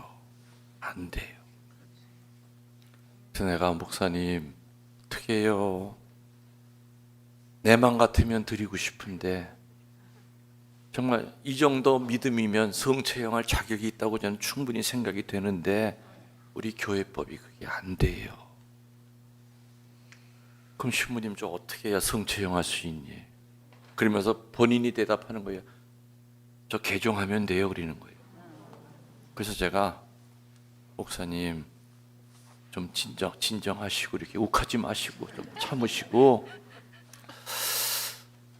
안 돼요. 그래서 내가 목사님 어떻게 해요? 내 맘 같으면 드리고 싶은데 정말 이 정도 믿음이면 성체형할 자격이 있다고 저는 충분히 생각이 되는데 우리 교회법이 그게 안 돼요. 그럼 신부님 저 어떻게 해야 성체형할 수 있니? 그러면서 본인이 대답하는 거예요. 저 개종하면 돼요. 그러는 거예요. 그래서 제가 목사님 좀 진정하시고 이렇게 욱하지 마시고 좀 참으시고,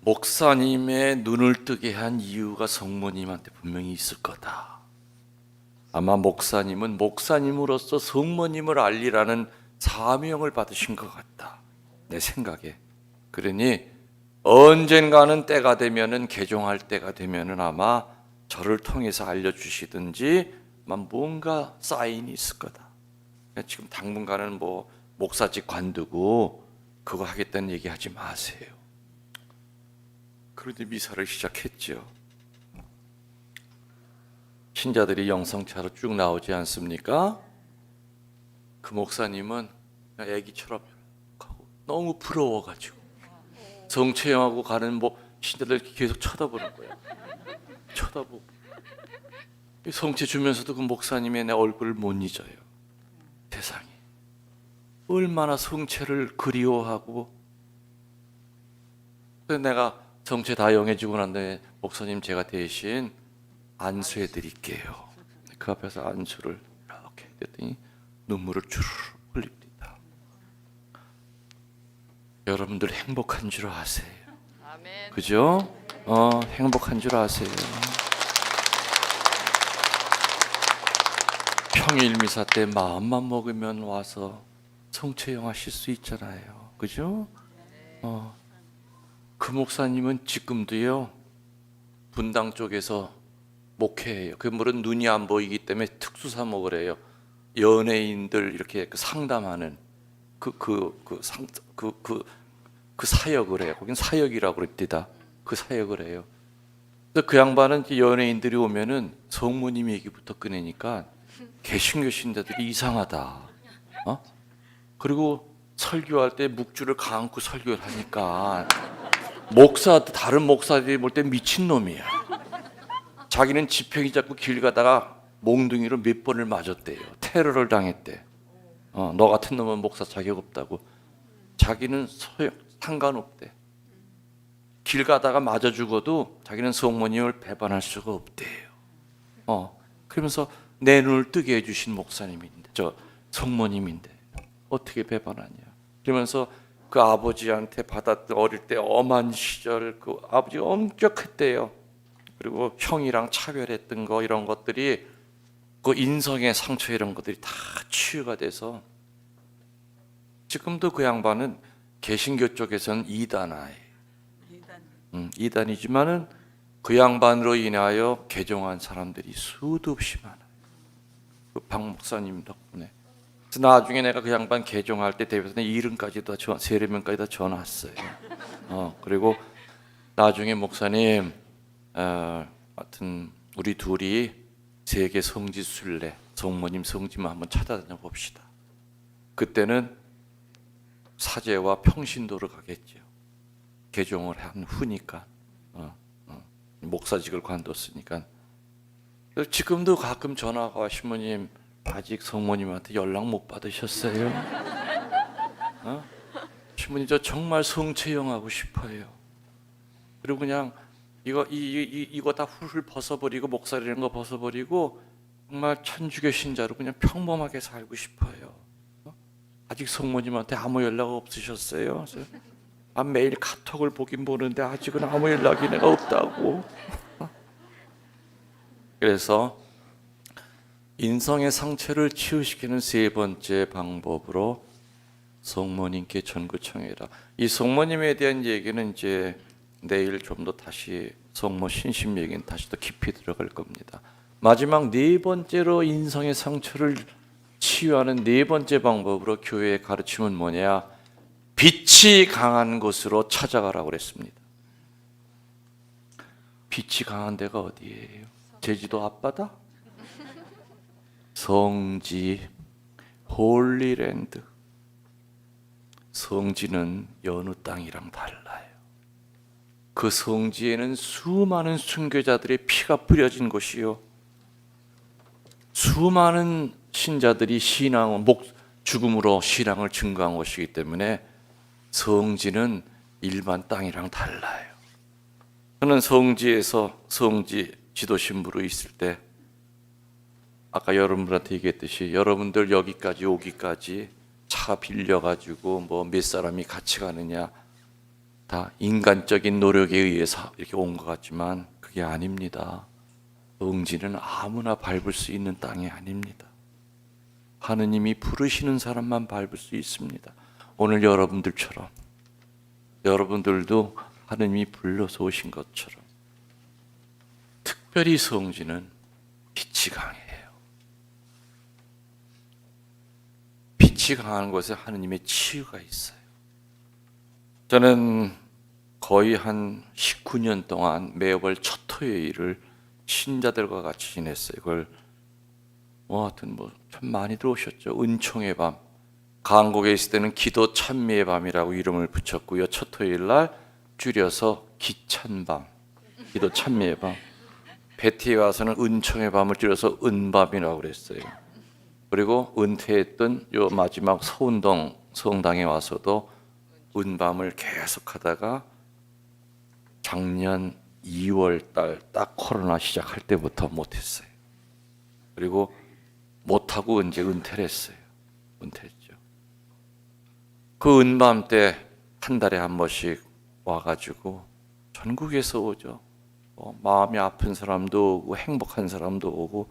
목사님의 눈을 뜨게 한 이유가 성모님한테 분명히 있을 거다. 아마 목사님은 목사님으로서 성모님을 알리라는 사명을 받으신 것 같다, 내 생각에. 그러니 언젠가는 때가 되면은, 개종할 때가 되면은 아마 저를 통해서 알려주시든지 뭔가 사인이 있을 거다. 지금 당분간은 뭐 목사직 관두고 그거 하겠다는 얘기하지 마세요. 그런데 미사를 시작했죠. 신자들이 영성차로 쭉 나오지 않습니까? 그 목사님은 그냥 애기처럼 하고 너무 부러워가지고 성체형하고 가는 뭐 신자들 계속 쳐다보는 거야. 쳐다보고 성체 주면서도 그 목사님의 내 얼굴을 못 잊어요. 세상에 얼마나 성체를 그리워하고. 그래서 내가 성체 다 영해지고 난 다음에 목사님 제가 대신 안수해 드릴게요. 그 앞에서 안수를 이렇게 했더니 눈물을 주르르 흘립니다. 여러분들 행복한 줄 아세요? 아멘. 그죠? 행복한 줄 아세요? 평일 미사 때 마음만 먹으면 와서 성체형 하실 수 있잖아요. 그죠? 그 목사님은 지금도요 분당 쪽에서 목회해요. 그 물은 눈이 안 보이기 때문에 특수사목을 해요. 연예인들 이렇게 상담하는 그 사역을 해요. 거긴 사역이라고 그럽니다. 그 사역을 해요. 그래서 그 양반은 연예인들이 오면은 성모님 얘기부터 꺼내니까 개신교 신자들이 이상하다. 그리고 설교할 때 묵주를 가안고 설교를 하니까 다른 목사들이 볼 때 미친놈이야. 자기는 지팡이 잡고 길 가다가 몽둥이로 몇 번을 맞았대요. 테러를 당했대. 너 같은 놈은 목사 자격 없다고. 자기는 상관없대. 길 가다가 맞아 죽어도 자기는 성모님을 배반할 수가 없대요. 그러면서 내 눈을 뜨게 해주신 목사님인데, 저 성모님인데 어떻게 배반하냐. 그러면서 그 아버지한테 받았던 어릴 때 엄한 시절, 그 아버지가 엄격했대요. 그리고 형이랑 차별했던 거, 이런 것들이 그 인성의 상처 이런 것들이 다 치유가 돼서 지금도 그 양반은 개신교 쪽에서는 이단아예요. 이단이지만은 그 양반으로 인하여 개종한 사람들이 수도 없이 많아요. 그 박 목사님 덕분에. 그래서 나중에 내가 그 양반 개종할 때 대표선에 이름까지 다 세례명까지 다 전화왔어요. 그리고 나중에 목사님, 하여튼 우리 둘이 세계 성지 순례, 성모님 성지만 한번 찾아다녀 봅시다. 그때는 사제와 평신도를 가겠죠. 개종을 한 후니까, 목사직을 관뒀으니까. 그래서 지금도 가끔 전화가 와, 신부님 아직 성모님한테 연락 못 받으셨어요? 신부님 저 정말 성체형하고 싶어요. 그리고 그냥 이거 다 훌훌 벗어버리고 목사리 이런 거 벗어버리고 정말 천주교 신자로 그냥 평범하게 살고 싶어요. 아직 성모님한테 아무 연락 없으셨어요? 매일 카톡을 보긴 보는데 아직은 아무 연락이 내가 없다고. 그래서 인성의 상처를 치유시키는 세 번째 방법으로 성모님께 전구 청해라. 이 성모님에 대한 얘기는 이제 내일 좀 더 다시 성모 신심 얘기는 다시 더 깊이 들어갈 겁니다. 마지막 네 번째로 인성의 상처를 치유하는 네 번째 방법으로 교회의 가르침은 뭐냐? 빛이 강한 곳으로 찾아가라고 그랬습니다. 빛이 강한 데가 어디예요? 제주도 앞바다? 성지, 홀리랜드. 성지는 여느 땅이랑 달라요. 그 성지에는 수많은 순교자들의 피가 뿌려진 곳이요, 수많은 신자들이 죽음으로 신앙을 증거한 것이기 때문에 성지는 일반 땅이랑 달라요. 저는 성지에서 성지 지도 신부로 있을 때 아까 여러분들한테 얘기했듯이 여러분들 여기까지 오기까지 차 빌려가지고 뭐 몇 사람이 같이 가느냐, 다 인간적인 노력에 의해서 이렇게 온 것 같지만 그게 아닙니다. 성지는 아무나 밟을 수 있는 땅이 아닙니다. 하느님이 부르시는 사람만 밟을 수 있습니다. 오늘 여러분들처럼, 여러분들도 하느님이 불러서 오신 것처럼 특별히 성지는 빛이 강해요. 빛이 강한 곳에 하느님의 치유가 있어요. 저는 거의 한 19년 동안 매월 첫 토요일을 신자들과 같이 지냈어요. 그걸 하여튼 참 많이들 오셨죠. 은총의 밤, 강곡에 있을 때는 기도 찬미의 밤이라고 이름을 붙였고요. 첫 토요일 날 줄여서 기찬밤, 기도 찬미의 밤. 베티에 와서는 은총의 밤을 줄여서 은밤이라고 그랬어요. 그리고 은퇴했던 요 마지막 서운동 성당에 와서도 은밤을 계속하다가 작년 2월 달 딱 코로나 시작할 때부터 못했어요. 그리고 못하고 이제 은퇴를 했어요. 은퇴했죠. 그 은밤 때 한 달에 한 번씩 와가지고 전국에서 오죠. 마음이 아픈 사람도 오고 행복한 사람도 오고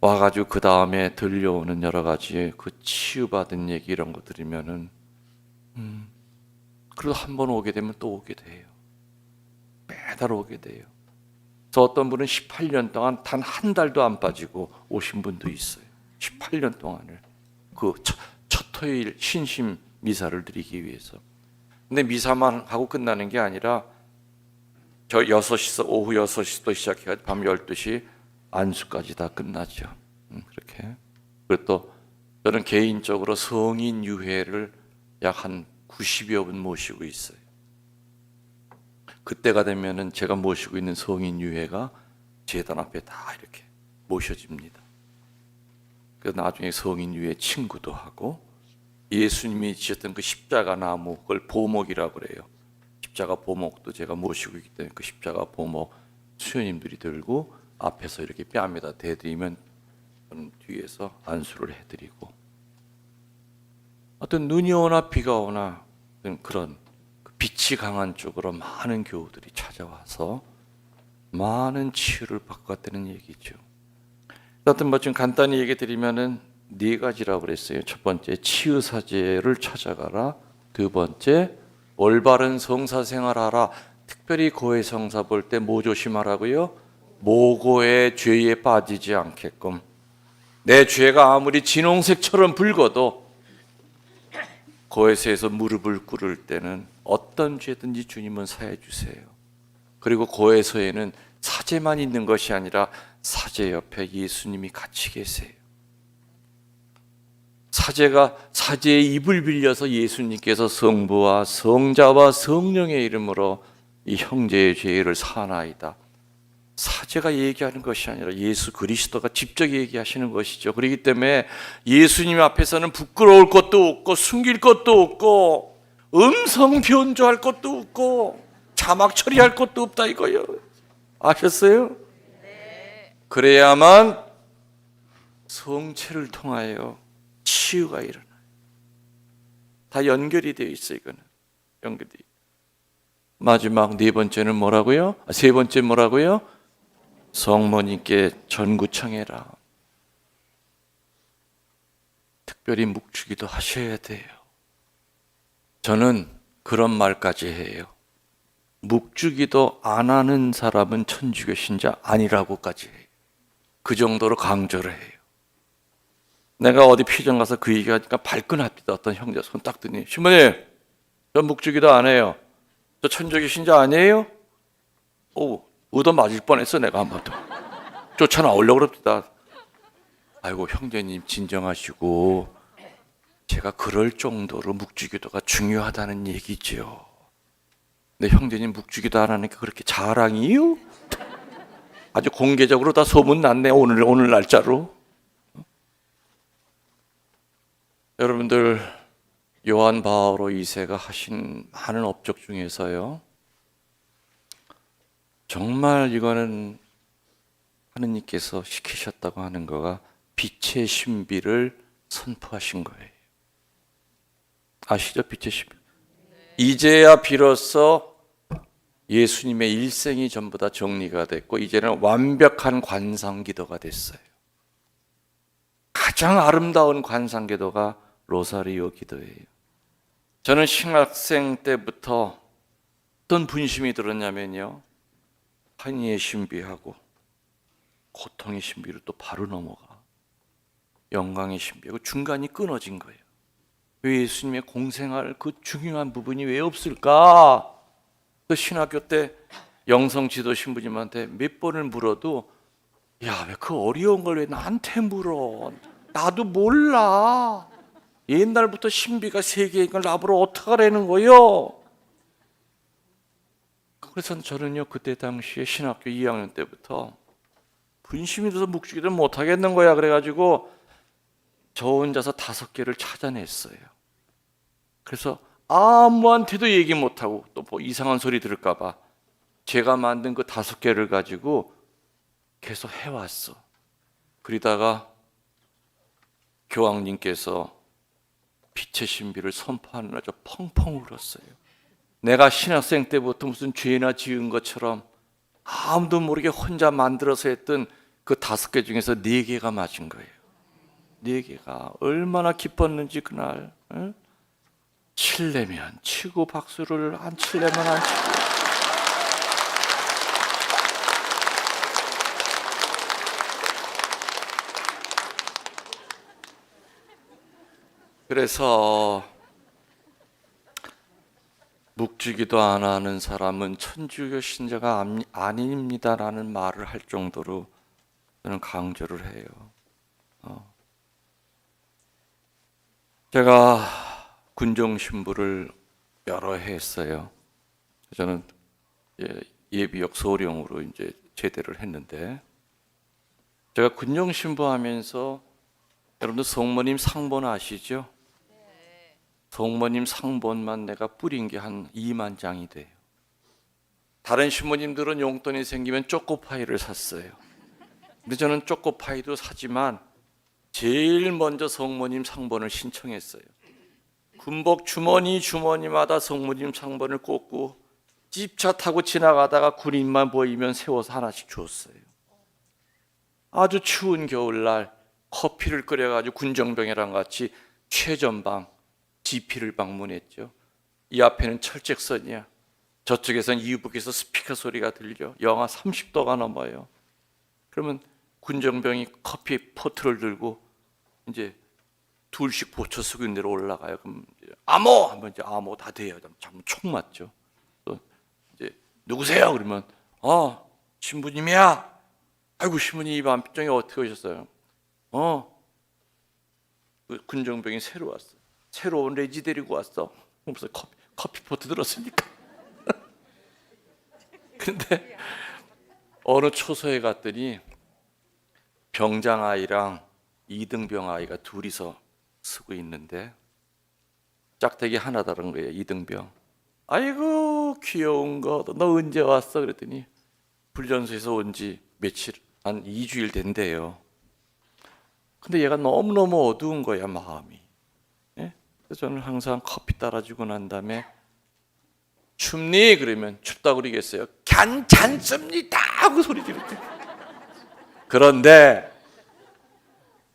와가지고 그 다음에 들려오는 여러 가지 그 치유받은 얘기 이런 거 들으면은 그래도 한 번 오게 되면 또 오게 돼요. 매달 오게 돼요. 저 어떤 분은 18년 동안 단 한 달도 안 빠지고 오신 분도 있어요. 18년 동안을 그 첫 토요일 신심 미사를 드리기 위해서. 근데 미사만 하고 끝나는 게 아니라 저 6시서 오후 6시부터 시작해가지고 밤 12시 안수까지 다 끝나죠. 그렇게. 그리고 또 저는 개인적으로 성인 유회를 약 한 90여 분 모시고 있어요. 그때가 되면은 제가 모시고 있는 성인 유회가 제단 앞에 다 이렇게 모셔집니다. 그래서 나중에 성인 유회 친구도 하고 예수님이 지셨던 그 십자가 나무, 그걸 보목이라고 그래요. 십자가 보목도 제가 모시고 있기 때문에 그 십자가 보목 수녀님들이 들고 앞에서 이렇게 뺨에다 대드리면 저는 뒤에서 안수를 해드리고, 어떤 눈이 오나 비가 오나 그런 빛이 강한 쪽으로 많은 교우들이 찾아와서 많은 치유를 받고 갔다는 얘기죠. 하여튼 뭐 좀 간단히 얘기 드리면은 네 가지라고 그랬어요. 첫 번째 치유사제를 찾아가라. 두 번째 올바른 성사생활하라. 특별히 고해성사 볼 때 뭐 조심하라고요? 모고의 죄에 빠지지 않게끔. 내 죄가 아무리 진홍색처럼 붉어도 고해서에서 무릎을 꿇을 때는 어떤 죄든지 주님은 사해 주세요. 그리고 고해서에는 사제만 있는 것이 아니라 사제 옆에 예수님이 같이 계세요. 사제가 사제의 입을 빌려서 예수님께서 성부와 성자와 성령의 이름으로 이 형제의 죄를 사나이다. 사제가 얘기하는 것이 아니라 예수 그리스도가 직접 얘기하시는 것이죠. 그렇기 때문에 예수님 앞에서는 부끄러울 것도 없고 숨길 것도 없고 음성 변조할 것도 없고 자막 처리할 것도 없다 이거예요. 아셨어요? 그래야만 성체를 통하여 치유가 일어나요. 다 연결이 되어 있어요. 이거는 연결이. 마지막 네 번째는 뭐라고요? 세 번째 뭐라고요? 성모님께 전구청해라. 특별히 묵주기도 하셔야 돼요. 저는 그런 말까지 해요. 묵주기도 안 하는 사람은 천주교 신자 아니라고까지 해요. 그 정도로 강조를 해요. 내가 어디 피정 가서 그 얘기하니까 발끈합니다. 어떤 형제 손 딱 드니 신부님 저 묵주기도 안 해요. 저 천주교 신자 아니에요? 오, 얻어 맞을 뻔했어 내가 한 번도. 쫓아나오려고 그럽니다. 아이고 형제님 진정하시고 제가 그럴 정도로 묵주기도가 중요하다는 얘기죠. 근데 형제님 묵주기도 안 하니까 그렇게 자랑이요? 아주 공개적으로 다 소문 났네 오늘 날짜로. 여러분들 요한 바오로 2세가 하신 많은 업적 중에서요. 정말 이거는 하느님께서 시키셨다고 하는 거가 빛의 신비를 선포하신 거예요. 아시죠? 빛의 신비. 이제야 비로소 예수님의 일생이 전부 다 정리가 됐고 이제는 완벽한 관상기도가 됐어요. 가장 아름다운 관상기도가 로사리오 기도예요. 저는 신학생 때부터 어떤 분심이 들었냐면요. 한의의 신비하고 고통의 신비로 또 바로 넘어가. 영광의 신비하고 중간이 끊어진 거예요. 왜 예수님의 공생활 그 중요한 부분이 왜 없을까? 그 신학교 때 영성지도 신부님한테 몇 번을 물어도 야, 왜 그 어려운 걸 왜 나한테 물어? 나도 몰라. 옛날부터 신비가 세계인 걸 나보러 어떡하라는 거요? 그래서 저는요 그때 당시에 신학교 2학년 때부터 분심이 들어서 묵주기를 못 하겠는 거야. 그래가지고 저 혼자서 5개를 찾아냈어요. 그래서 아무한테도 얘기 못하고 또 뭐 이상한 소리 들을까 봐 제가 만든 그 5개를 가지고 계속 해왔어. 그러다가 교황님께서 빛의 신비를 선포하느라 저 펑펑 울었어요. 내가 신학생 때부터 무슨 죄나 지은 것처럼 아무도 모르게 혼자 만들어서 했던 그 5개 중에서 4개가 맞은 거예요. 4개가 얼마나 기뻤는지 그날. 응? 칠려면 치고 박수를 안 칠려면 안 치고. 그래서 묵주기도 안 하는 사람은 천주교 신자가 아닙니다라는 말을 할 정도로 저는 강조를 해요. 제가 군종 신부를 여러 해 했어요. 저는 예비역 소령으로 이제 제대를 했는데 제가 군종 신부 하면서 여러분들 성모님 상본 아시죠? 성모님 상본만 내가 뿌린 게 한 2만 장이 돼요. 다른 신부님들은 용돈이 생기면 초코파이를 샀어요. 근데 저는 초코파이도 사지만 제일 먼저 성모님 상본을 신청했어요. 군복 주머니마다 성모님 상본을 꽂고 집차 타고 지나가다가 군인만 보이면 세워서 하나씩 줬어요. 아주 추운 겨울날 커피를 끓여가지고 군정병이랑 같이 최전방 GP를 방문했죠. 이 앞에는 철책선이야. 저쪽에선 이북에서 스피커 소리가 들려. 영하 30도가 넘어요. 그러면 군정병이 커피 포트를 들고 이제 둘씩 보초 쓰고 있는 데로 올라가요. 그럼 이제 암호 하면 이제 암호 다 돼요. 참 총 맞죠. 또 이제 누구세요? 그러면 신부님이야. 아이고 신부님 이 밤중에 어떻게 오셨어요? 그 군정병이 새로 왔어. 새로운 레지 데리고 왔어. 그래서 커피 포트 들었으니까. 근데 어느 초소에 갔더니 병장 아이랑 이등병 아이가 둘이서 쓰고 있는데 짝대기 하나 다른 거예요. 이등병. 아이고 귀여운 거, 너 언제 왔어? 그랬더니 훈련소에서 온 지 며칠, 한 2주일 된대요. 근데 얘가 너무너무 어두운 거야, 마음이. 예? 그래서 저는 항상 커피 따라주고 난 다음에 춥니? 그러면 춥다고 그러겠어요. 괜찮습니다 하고 소리 지르지. 그런데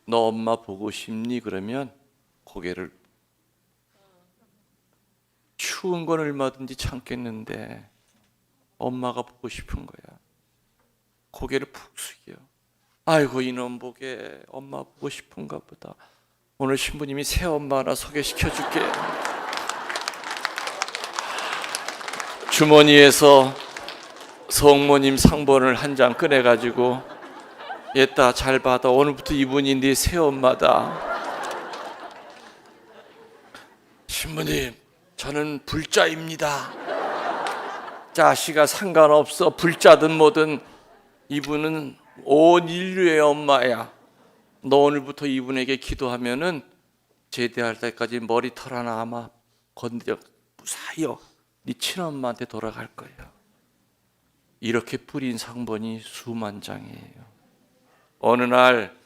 너 엄마 보고 싶니? 그러면 고개를, 추운 건 얼마든지 참겠는데 엄마가 보고 싶은 거야. 고개를 푹 숙여. 아이고 이놈 보게 엄마 보고 싶은가 보다. 오늘 신부님이 새 엄마 하나 소개시켜 줄게. 주머니에서 성모님 상본을 한 장 꺼내가지고 얘따 잘 받아. 오늘부터 이분이 네 새 엄마다. 신부님 저는 불자입니다. 자식아 상관없어. 불자든 뭐든 이분은 온 인류의 엄마야. 너 오늘부터 이분에게 기도하면은 제대할 때까지 머리털 하나 아마 건드려 무사히 네 친엄마한테 돌아갈 거야. 이렇게 뿌린 상본이 수만 장이에요. 어느 날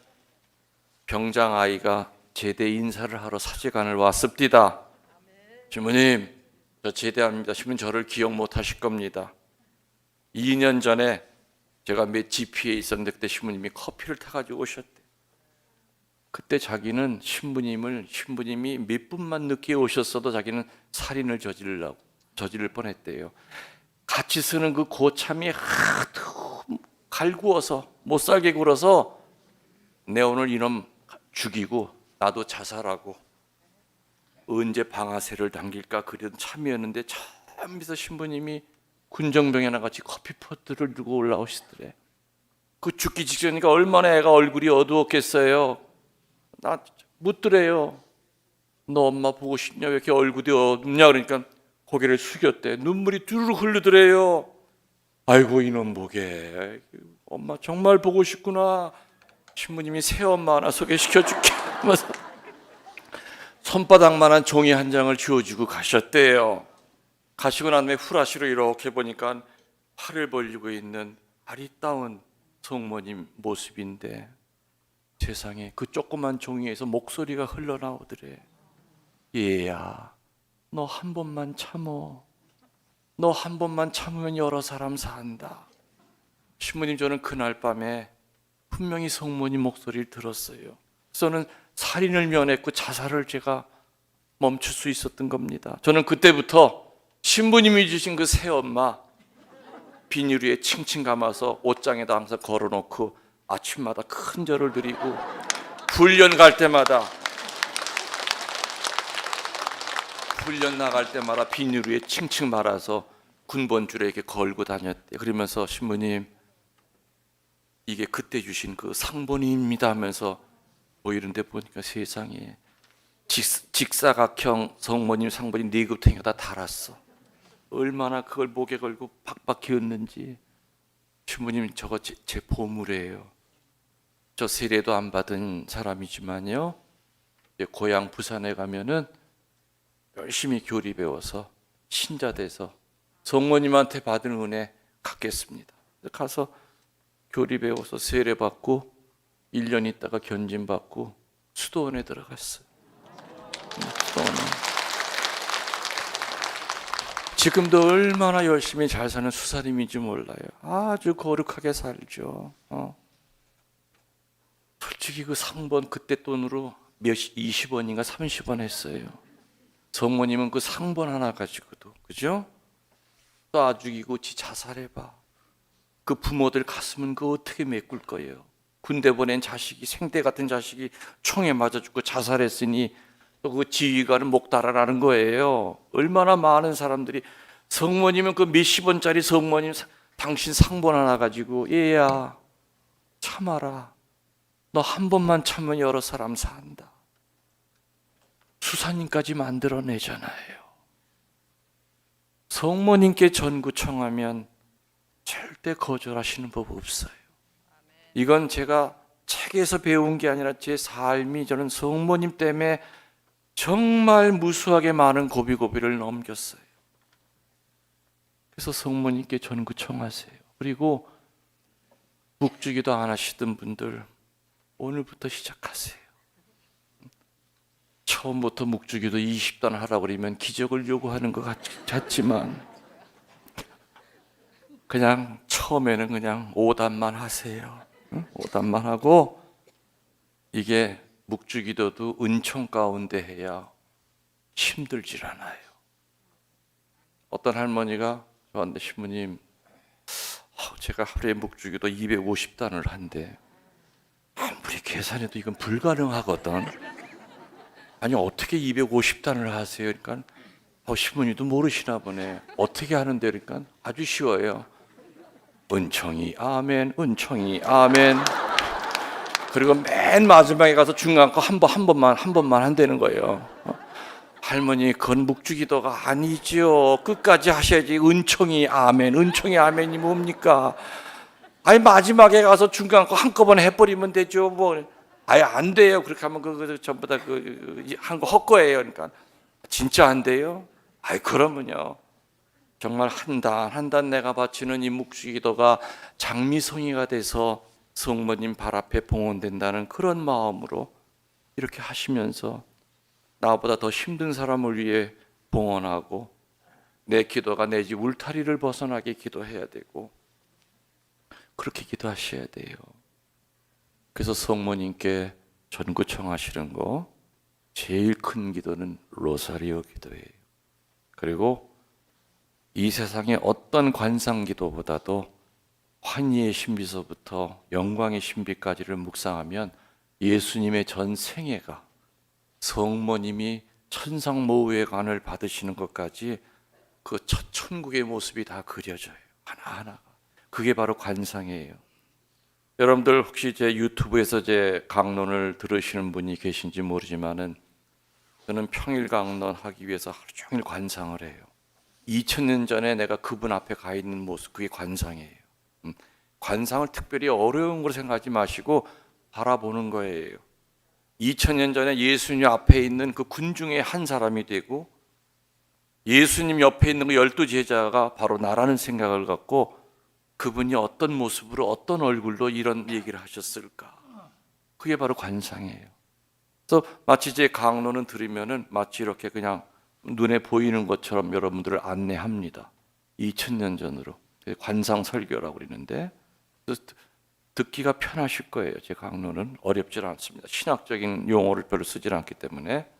병장 아이가 제대 인사를 하러 사제관을 왔습니다. 주모님 저 제대합니다. 신부님 저를 기억 못 하실 겁니다. 2년 전에 제가 GP에 있었는데 그때 신부님이 커피를 타가지고 오셨대. 그때 자기는 신부님이 몇 분만 늦게 오셨어도 자기는 살인을 저지를 뻔했대요. 같이 쓰는 그 고참이 하도 갈구어서 못살게 굴어서 내 오늘 이놈 죽이고 나도 자살하고 언제 방아쇠를 당길까 그런 참이었는데 참면서 신부님이 군정병이나 같이 커피 포트를 들고 올라오시더래. 그 죽기 직전이니까 얼마나 애가 얼굴이 어두웠겠어요. 나 묻더래요. 너 엄마 보고 싶냐? 왜 이렇게 얼굴이 어둡냐? 그러니까 고개를 숙였대. 눈물이 두루룩 흐르더래요. 아이고 이놈 보게 엄마 정말 보고 싶구나. 신부님이 새 엄마 하나 소개시켜 줄게 하면서 손바닥만한 종이 한 장을 주워주고 가셨대요. 가시고 난 다음에 후라시로 이렇게 보니까 팔을 벌리고 있는 아리따운 성모님 모습인데 세상에 그 조그만 종이에서 목소리가 흘러나오더래. 얘야 너 한 번만 참어. 너 한 번만 참으면 여러 사람 산다. 신부님 저는 그날 밤에 분명히 성모님 목소리를 들었어요. 저는 살인을 면했고 자살을 제가 멈출 수 있었던 겁니다. 저는 그때부터 신부님이 주신 그 새엄마 비닐 위에 칭칭 감아서 옷장에다 항상 걸어놓고 아침마다 큰 절을 드리고 훈련 갈 때마다 훈련 나갈 때마다 비닐 위에 칭칭 말아서 군번줄에게 걸고 다녔대. 그러면서 신부님 이게 그때 주신 그 상본입니다 하면서 보이는데 보니까 세상에 직사각형 성모님 상본이 4급탱이가 다 달았어. 얼마나 그걸 목에 걸고 박박히 얻는지. 신부님 저거 제 보물이에요. 저 세례도 안 받은 사람이지만요 고향 부산에 가면은 열심히 교리 배워서 신자 돼서 성모님한테 받은 은혜 갚겠습니다. 가서 교리 배워서 세례 받고 1년 있다가 견진 받고 수도원에 들어갔어요. 수도원에. 지금도 얼마나 열심히 잘 사는 수사님인지 몰라요. 아주 거룩하게 살죠. 솔직히 그 상번 그때 돈으로 20원인가 30원 했어요. 성모님은 그 상번 하나 가지고도, 그죠? 쏴 죽이고 지 자살해봐. 그 부모들 가슴은 그 어떻게 메꿀 거예요? 군대 보낸 자식이, 생대 같은 자식이 총에 맞아 죽고 자살했으니 또 그 지휘관은 목 달아라는 거예요. 얼마나 많은 사람들이, 성모님은 그 몇십 원짜리 성모님 당신 상본 하나 가지고, 얘야 참아라. 너 한 번만 참으면 여러 사람 산다. 수사님까지 만들어내잖아요. 성모님께 전구 청하면 절대 거절하시는 법 없어요. 이건 제가 책에서 배운 게 아니라 제 삶이, 저는 성모님 때문에 정말 무수하게 많은 고비고비를 넘겼어요. 그래서 성모님께 전구 청하세요. 그리고 묵주기도 안 하시던 분들 오늘부터 시작하세요. 처음부터 묵주기도 20단 하라고 그러면 기적을 요구하는 것 같지만 그냥 처음에는 그냥 5단만 하세요. 5단만 하고, 이게 묵주기도도 은총 가운데 해야 힘들질 않아요. 어떤 할머니가 저한테, 신부님 제가 하루에 묵주기도 250단을 한대. 아무리 계산해도 이건 불가능하거든. 아니 어떻게 250단을 하세요? 그러니까 신부님도 모르시나 보네. 어떻게 하는데? 그러니까 아주 쉬워요. 은총이 아멘, 은총이 아멘. 그리고 맨 마지막에 가서 중간 거 한 번만 한다는 거예요. 할머니, 그건 묵주기도가 아니죠. 끝까지 하셔야지. 은총이 아멘, 은총이 아멘이 뭡니까? 아니 마지막에 가서 중간 거 한꺼번에 해버리면 되죠. 뭐 아예 안 돼요. 그렇게 하면 그 전부 다 한 거 헛거예요. 그러니까 진짜 안 돼요? 아이 그러면요, 정말 한 단 내가 바치는 이 묵주기도가 장미송이가 돼서 성모님 발 앞에 봉헌된다는 그런 마음으로 이렇게 하시면서 나보다 더 힘든 사람을 위해 봉헌하고, 내 기도가 내 집 울타리를 벗어나게 기도해야 되고, 그렇게 기도하셔야 돼요. 그래서 성모님께 전구 청하시는 거 제일 큰 기도는 로사리오 기도예요. 그리고 이 세상의 어떤 관상 기도보다도 환희의 신비서부터 영광의 신비까지를 묵상하면 예수님의 전 생애가, 성모님이 천상모우의 관을 받으시는 것까지 그 첫 천국의 모습이 다 그려져요. 하나하나가. 그게 바로 관상이에요. 여러분들 혹시 제 유튜브에서 제 강론을 들으시는 분이 계신지 모르지만은, 저는 평일 강론하기 위해서 하루 종일 관상을 해요. 2000년 전에 내가 그분 앞에 가 있는 모습, 그게 관상이에요. 관상을 특별히 어려운 걸 생각하지 마시고 바라보는 거예요. 2000년 전에 예수님 앞에 있는 그 군중의 한 사람이 되고, 예수님 옆에 있는 그 12제자가 바로 나라는 생각을 갖고, 그분이 어떤 모습으로 어떤 얼굴로 이런 얘기를 하셨을까? 그게 바로 관상이에요. 그래서 마치 제 강론은 들으면은 마치 이렇게 그냥 눈에 보이는 것처럼 여러분들을 안내합니다. 2000년 전으로. 관상 설교라고 그러는데, 듣기가 편하실 거예요. 제 강론은 어렵지 않습니다. 신학적인 용어를 별로 쓰지 않기 때문에.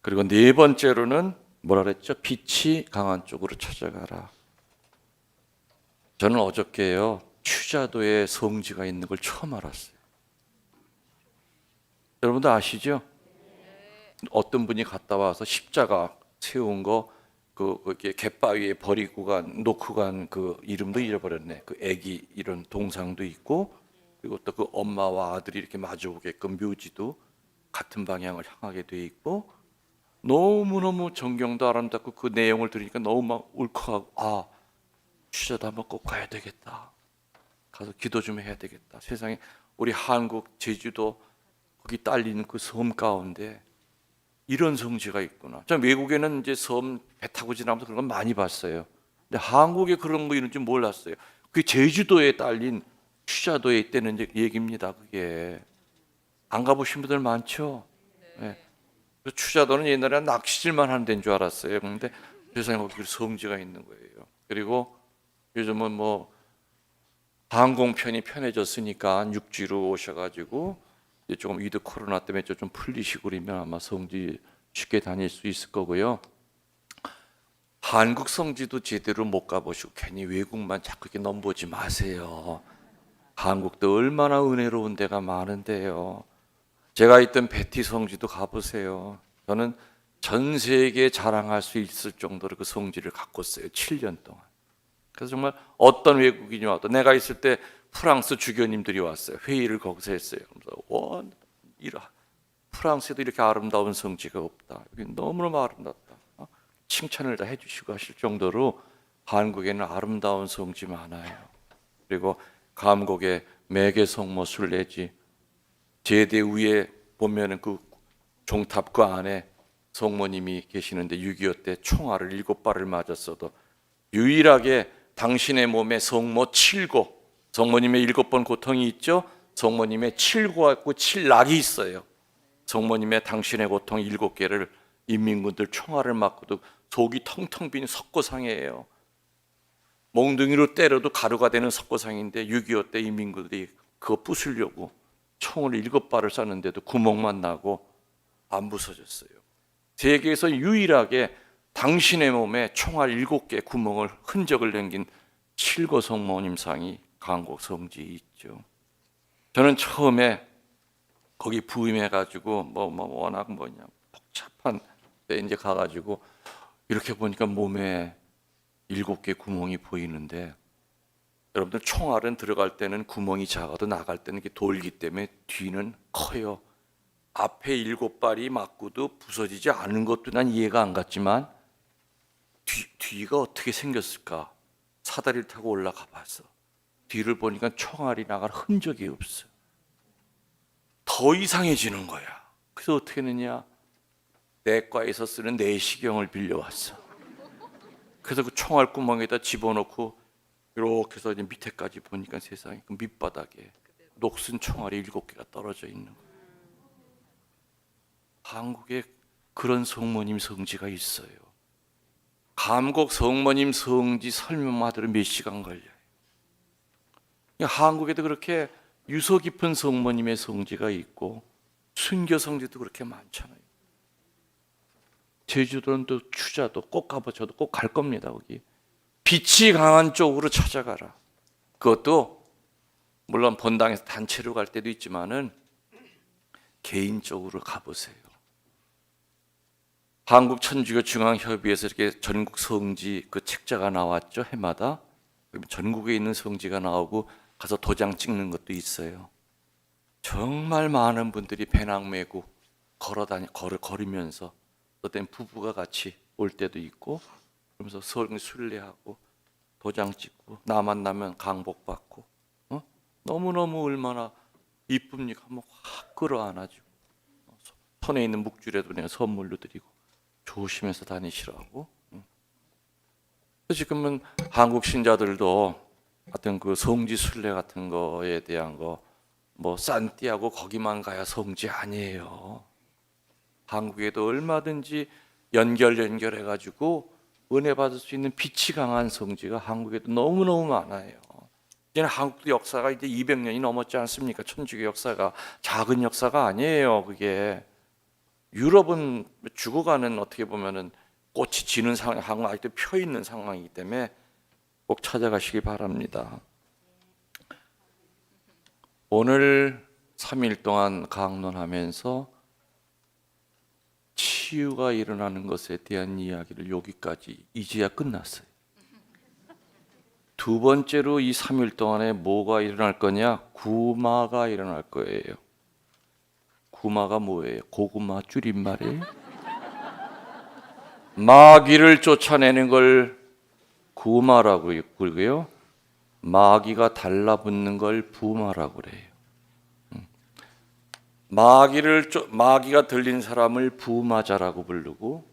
그리고 네 번째로는 뭐라 그랬죠? 빛이 강한 쪽으로 찾아가라. 저는 어저께요, 추자도에 성지가 있는 걸 처음 알았어요. 여러분도 아시죠? 어떤 분이 갔다 와서 십자가 세운 거, 이렇게 갯바위에 버리고 놓고 간 그 이름도 잃어버렸네. 그 애기 이런 동상도 있고, 그리고 또 그 엄마와 아들이 이렇게 마주오게끔 묘지도 같은 방향을 향하게 돼 있고, 너무너무 정경도 아름답고, 그 내용을 들으니까 너무 막 울컥하고, 추자도 한번 꼭 가야 되겠다. 가서 기도 좀 해야 되겠다. 세상에 우리 한국 제주도 거기 딸린 그 섬 가운데 이런 성지가 있구나. 전 외국에는 이제 섬 배 타고 지나면서 그런 건 많이 봤어요. 근데 한국에 그런 거 있는지 몰랐어요. 그게 제주도에 딸린 추자도에 있다는 얘기입니다. 그게 안 가보신 분들 많죠. 네. 추자도는 옛날에 낚시질만 하는 데인 줄 알았어요. 그런데 세상에 거기 성지가 있는 거예요. 그리고 요즘은 뭐 항공편이 편해졌으니까 육지로 오셔가지고 이제 조금 위드 코로나 때문에 좀 풀리시고 그러면 아마 성지 쉽게 다닐 수 있을 거고요. 한국 성지도 제대로 못 가보시고 괜히 외국만 자꾸 이렇게 넘보지 마세요. 한국도 얼마나 은혜로운 데가 많은데요. 제가 있던 베티 성지도 가보세요. 저는 전 세계에 자랑할 수 있을 정도로 그 성지를 가꿨어요. 7년 동안. 그래서 정말 어떤 외국인이 와도 내가 있을 때 프랑스 주교님들이 왔어요. 회의를 거기서 했어요. 그래서 프랑스에도 이렇게 아름다운 성지가 없다. 여기 너무너무 아름답다. 칭찬을 다 해주시고 하실 정도로 한국에는 아름다운 성지 많아요. 그리고 감곡의 매개성모 순례지 제대 위에 보면은 그 종탑 그 안에 성모님이 계시는데 6.25 때 총알을 7발을 맞았어도 유일하게 당신의 몸에 성모 7고 성모님의 7번 고통이 있죠. 성모님의 7고하고 7낙이 있어요. 성모님의 당신의 고통 7개를 인민군들 총알을 맞고도 속이 텅텅 빈 석고상이에요. 몽둥이로 때려도 가루가 되는 석고상인데 6.25 때 인민군들이 그거 부수려고 총을 7발을 쐈는데도 구멍만 나고 안 부서졌어요. 세계에서 유일하게 당신의 몸에 총알 7개 구멍을 흔적을 남긴 7고 성모님 상이 강곡 성지에 있죠. 저는 처음에 거기 부임해가지고 워낙 복잡한 데 이제 가가지고 이렇게 보니까 몸에 7개 구멍이 보이는데 여러분들 총알은 들어갈 때는 구멍이 작아도 나갈 때는 이렇게 돌기 때문에 뒤는 커요. 앞에 7발이 맞고도 부서지지 않은 것도 난 이해가 안 갔지만 뒤가 어떻게 생겼을까? 사다리를 타고 올라가 봤어. 뒤를 보니까 총알이 나갈 흔적이 없어. 더 이상해지는 거야. 그래서 어떻게 했느냐? 내과에서 쓰는 내시경을 빌려왔어. 그래서 그 총알 구멍에다 집어넣고 이렇게 해서 이제 밑에까지 보니까 세상에 그 밑바닥에 녹슨 총알이 7개가 떨어져 있는 거야. 한국에 그런 성모님 성지가 있어요. 감곡 성모님 성지 설명만 들으면 몇 시간 걸려요. 한국에도 그렇게 유서 깊은 성모님의 성지가 있고 순교 성지도 그렇게 많잖아요. 제주도는 또 추자도 꼭 가보셔도 꼭 갈 겁니다. 거기 빛이 강한 쪽으로 찾아가라. 그것도 물론 본당에서 단체로 갈 때도 있지만은 개인적으로 가보세요. 한국천주교중앙협의회에서 이렇게 전국 성지 그 책자가 나왔죠. 해마다 전국에 있는 성지가 나오고 가서 도장 찍는 것도 있어요. 정말 많은 분들이 배낭 메고 걸으면서 어떤 부부가 같이 올 때도 있고 그러면서 순례하고 도장 찍고 나 만나면 강복 받고 너무너무 얼마나 이쁩니까? 한번 확 끌어안아주고 손에 있는 묵주라도 내가 선물로 드리고 조심해서 다니시라고. 지금은 한국 신자들도 하여튼 그 성지 순례 같은 거에 대한 거 산띠하고 거기만 가야 성지 아니에요. 한국에도 얼마든지 연결해가지고 은혜 받을 수 있는 빛이 강한 성지가 한국에도 너무너무 많아요. 이제는 한국도 역사가 이제 200년이 넘었지 않습니까? 천주교 역사가 작은 역사가 아니에요. 그게 유럽은 죽어가는 어떻게 보면은 꽃이 지는 상황, 아직도 펴 있는 상황이기 때문에 꼭 찾아가시기 바랍니다. 오늘 3일 동안 강론하면서 치유가 일어나는 것에 대한 이야기를 여기까지 이제야 끝났어요. 두 번째로 이 3일 동안에 뭐가 일어날 거냐? 구마가 일어날 거예요. 구마가 뭐예요? 고구마 줄임말이에요. 마귀를 쫓아내는 걸 구마라고 그러고요. 마귀가 달라붙는 걸 부마라고 그래요. 마귀가 들린 사람을 부마자라고 부르고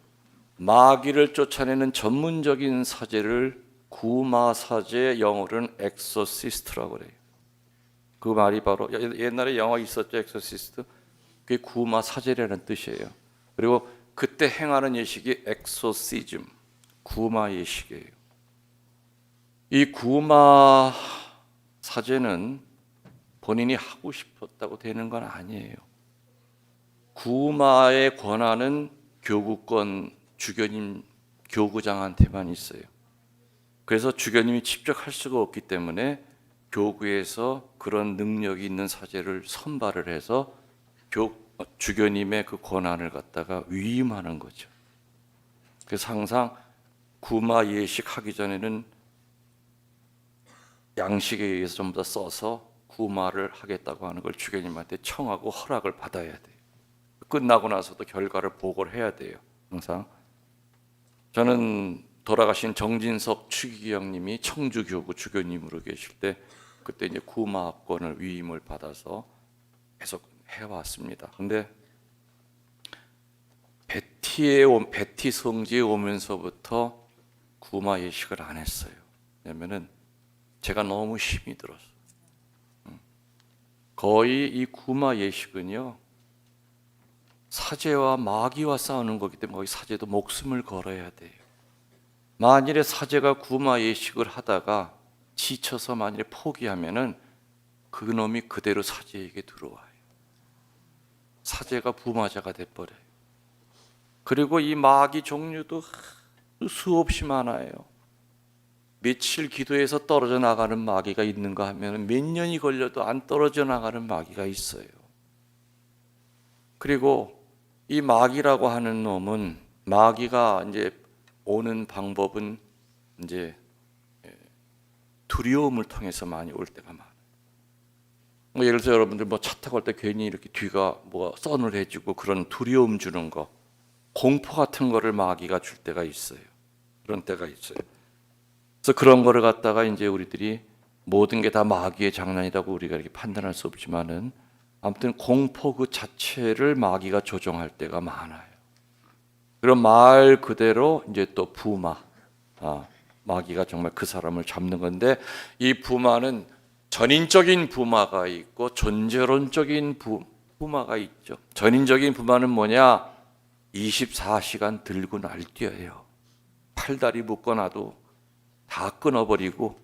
마귀를 쫓아내는 전문적인 사제를 구마사제, 영어로는 엑소시스트라고 그래요. 그 말이 바로 옛날에 영화 있었죠. 엑소시스트. 그게 구마사제라는 뜻이에요. 그리고 그때 행하는 예식이 엑소시즘, 구마 예식이에요. 이 구마 사제는 본인이 하고 싶었다고 되는 건 아니에요. 구마의 권한은 교구권 주교님 교구장한테만 있어요. 그래서 주교님이 직접 할 수가 없기 때문에 교구에서 그런 능력이 있는 사제를 선발을 해서 주교님의 그 권한을 갖다가 위임하는 거죠. 그래서 항상 구마 예식 하기 전에는 양식에 의해서 전부 다 써서 구마를 하겠다고 하는 걸 주교님한테 청하고 허락을 받아야 돼요. 끝나고 나서도 결과를 보고를 해야 돼요. 항상 저는 돌아가신 정진석 추기경님이 청주교구 주교님으로 계실 때 그때 이제 구마권을 위임을 받아서 계속 해왔습니다. 근데 베티 성지에 오면서부터 구마 예식을 안 했어요. 왜냐면은 제가 너무 힘이 들었어요. 거의 이 구마 예식은요, 사제와 마귀와 싸우는 거기 때문에 거기 사제도 목숨을 걸어야 돼요. 만일에 사제가 구마 예식을 하다가 지쳐서 만일에 포기하면은 그 놈이 그대로 사제에게 들어와요. 사제가 부마자가 돼버려요. 그리고 이 마귀 종류도 수없이 많아요. 며칠 기도해서 떨어져 나가는 마귀가 있는가 하면 몇 년이 걸려도 안 떨어져 나가는 마귀가 있어요. 그리고 이 마귀라고 하는 놈은 마귀가 이제 오는 방법은 이제 두려움을 통해서 많이 올 때가 많아요. 뭐 예를 들어서 여러분들 뭐 차 타고 갈 때 괜히 이렇게 뒤가 뭐가 서늘해지고 그런 두려움 주는 거, 공포 같은 거를 마귀가 줄 때가 있어요. 그런 때가 있어요. 그래서 그런 거를 갖다가 이제 우리들이 모든 게 다 마귀의 장난이라고 우리가 이렇게 판단할 수 없지만은 아무튼 공포 그 자체를 마귀가 조종할 때가 많아요. 그런 말 그대로 이제 또 부마, 마귀가 정말 그 사람을 잡는 건데 이 부마는 전인적인 부마가 있고 존재론적인 부마가 있죠. 전인적인 부마는 뭐냐? 24시간 들고 날뛰어요. 팔다리 묶어놔도 다 끊어버리고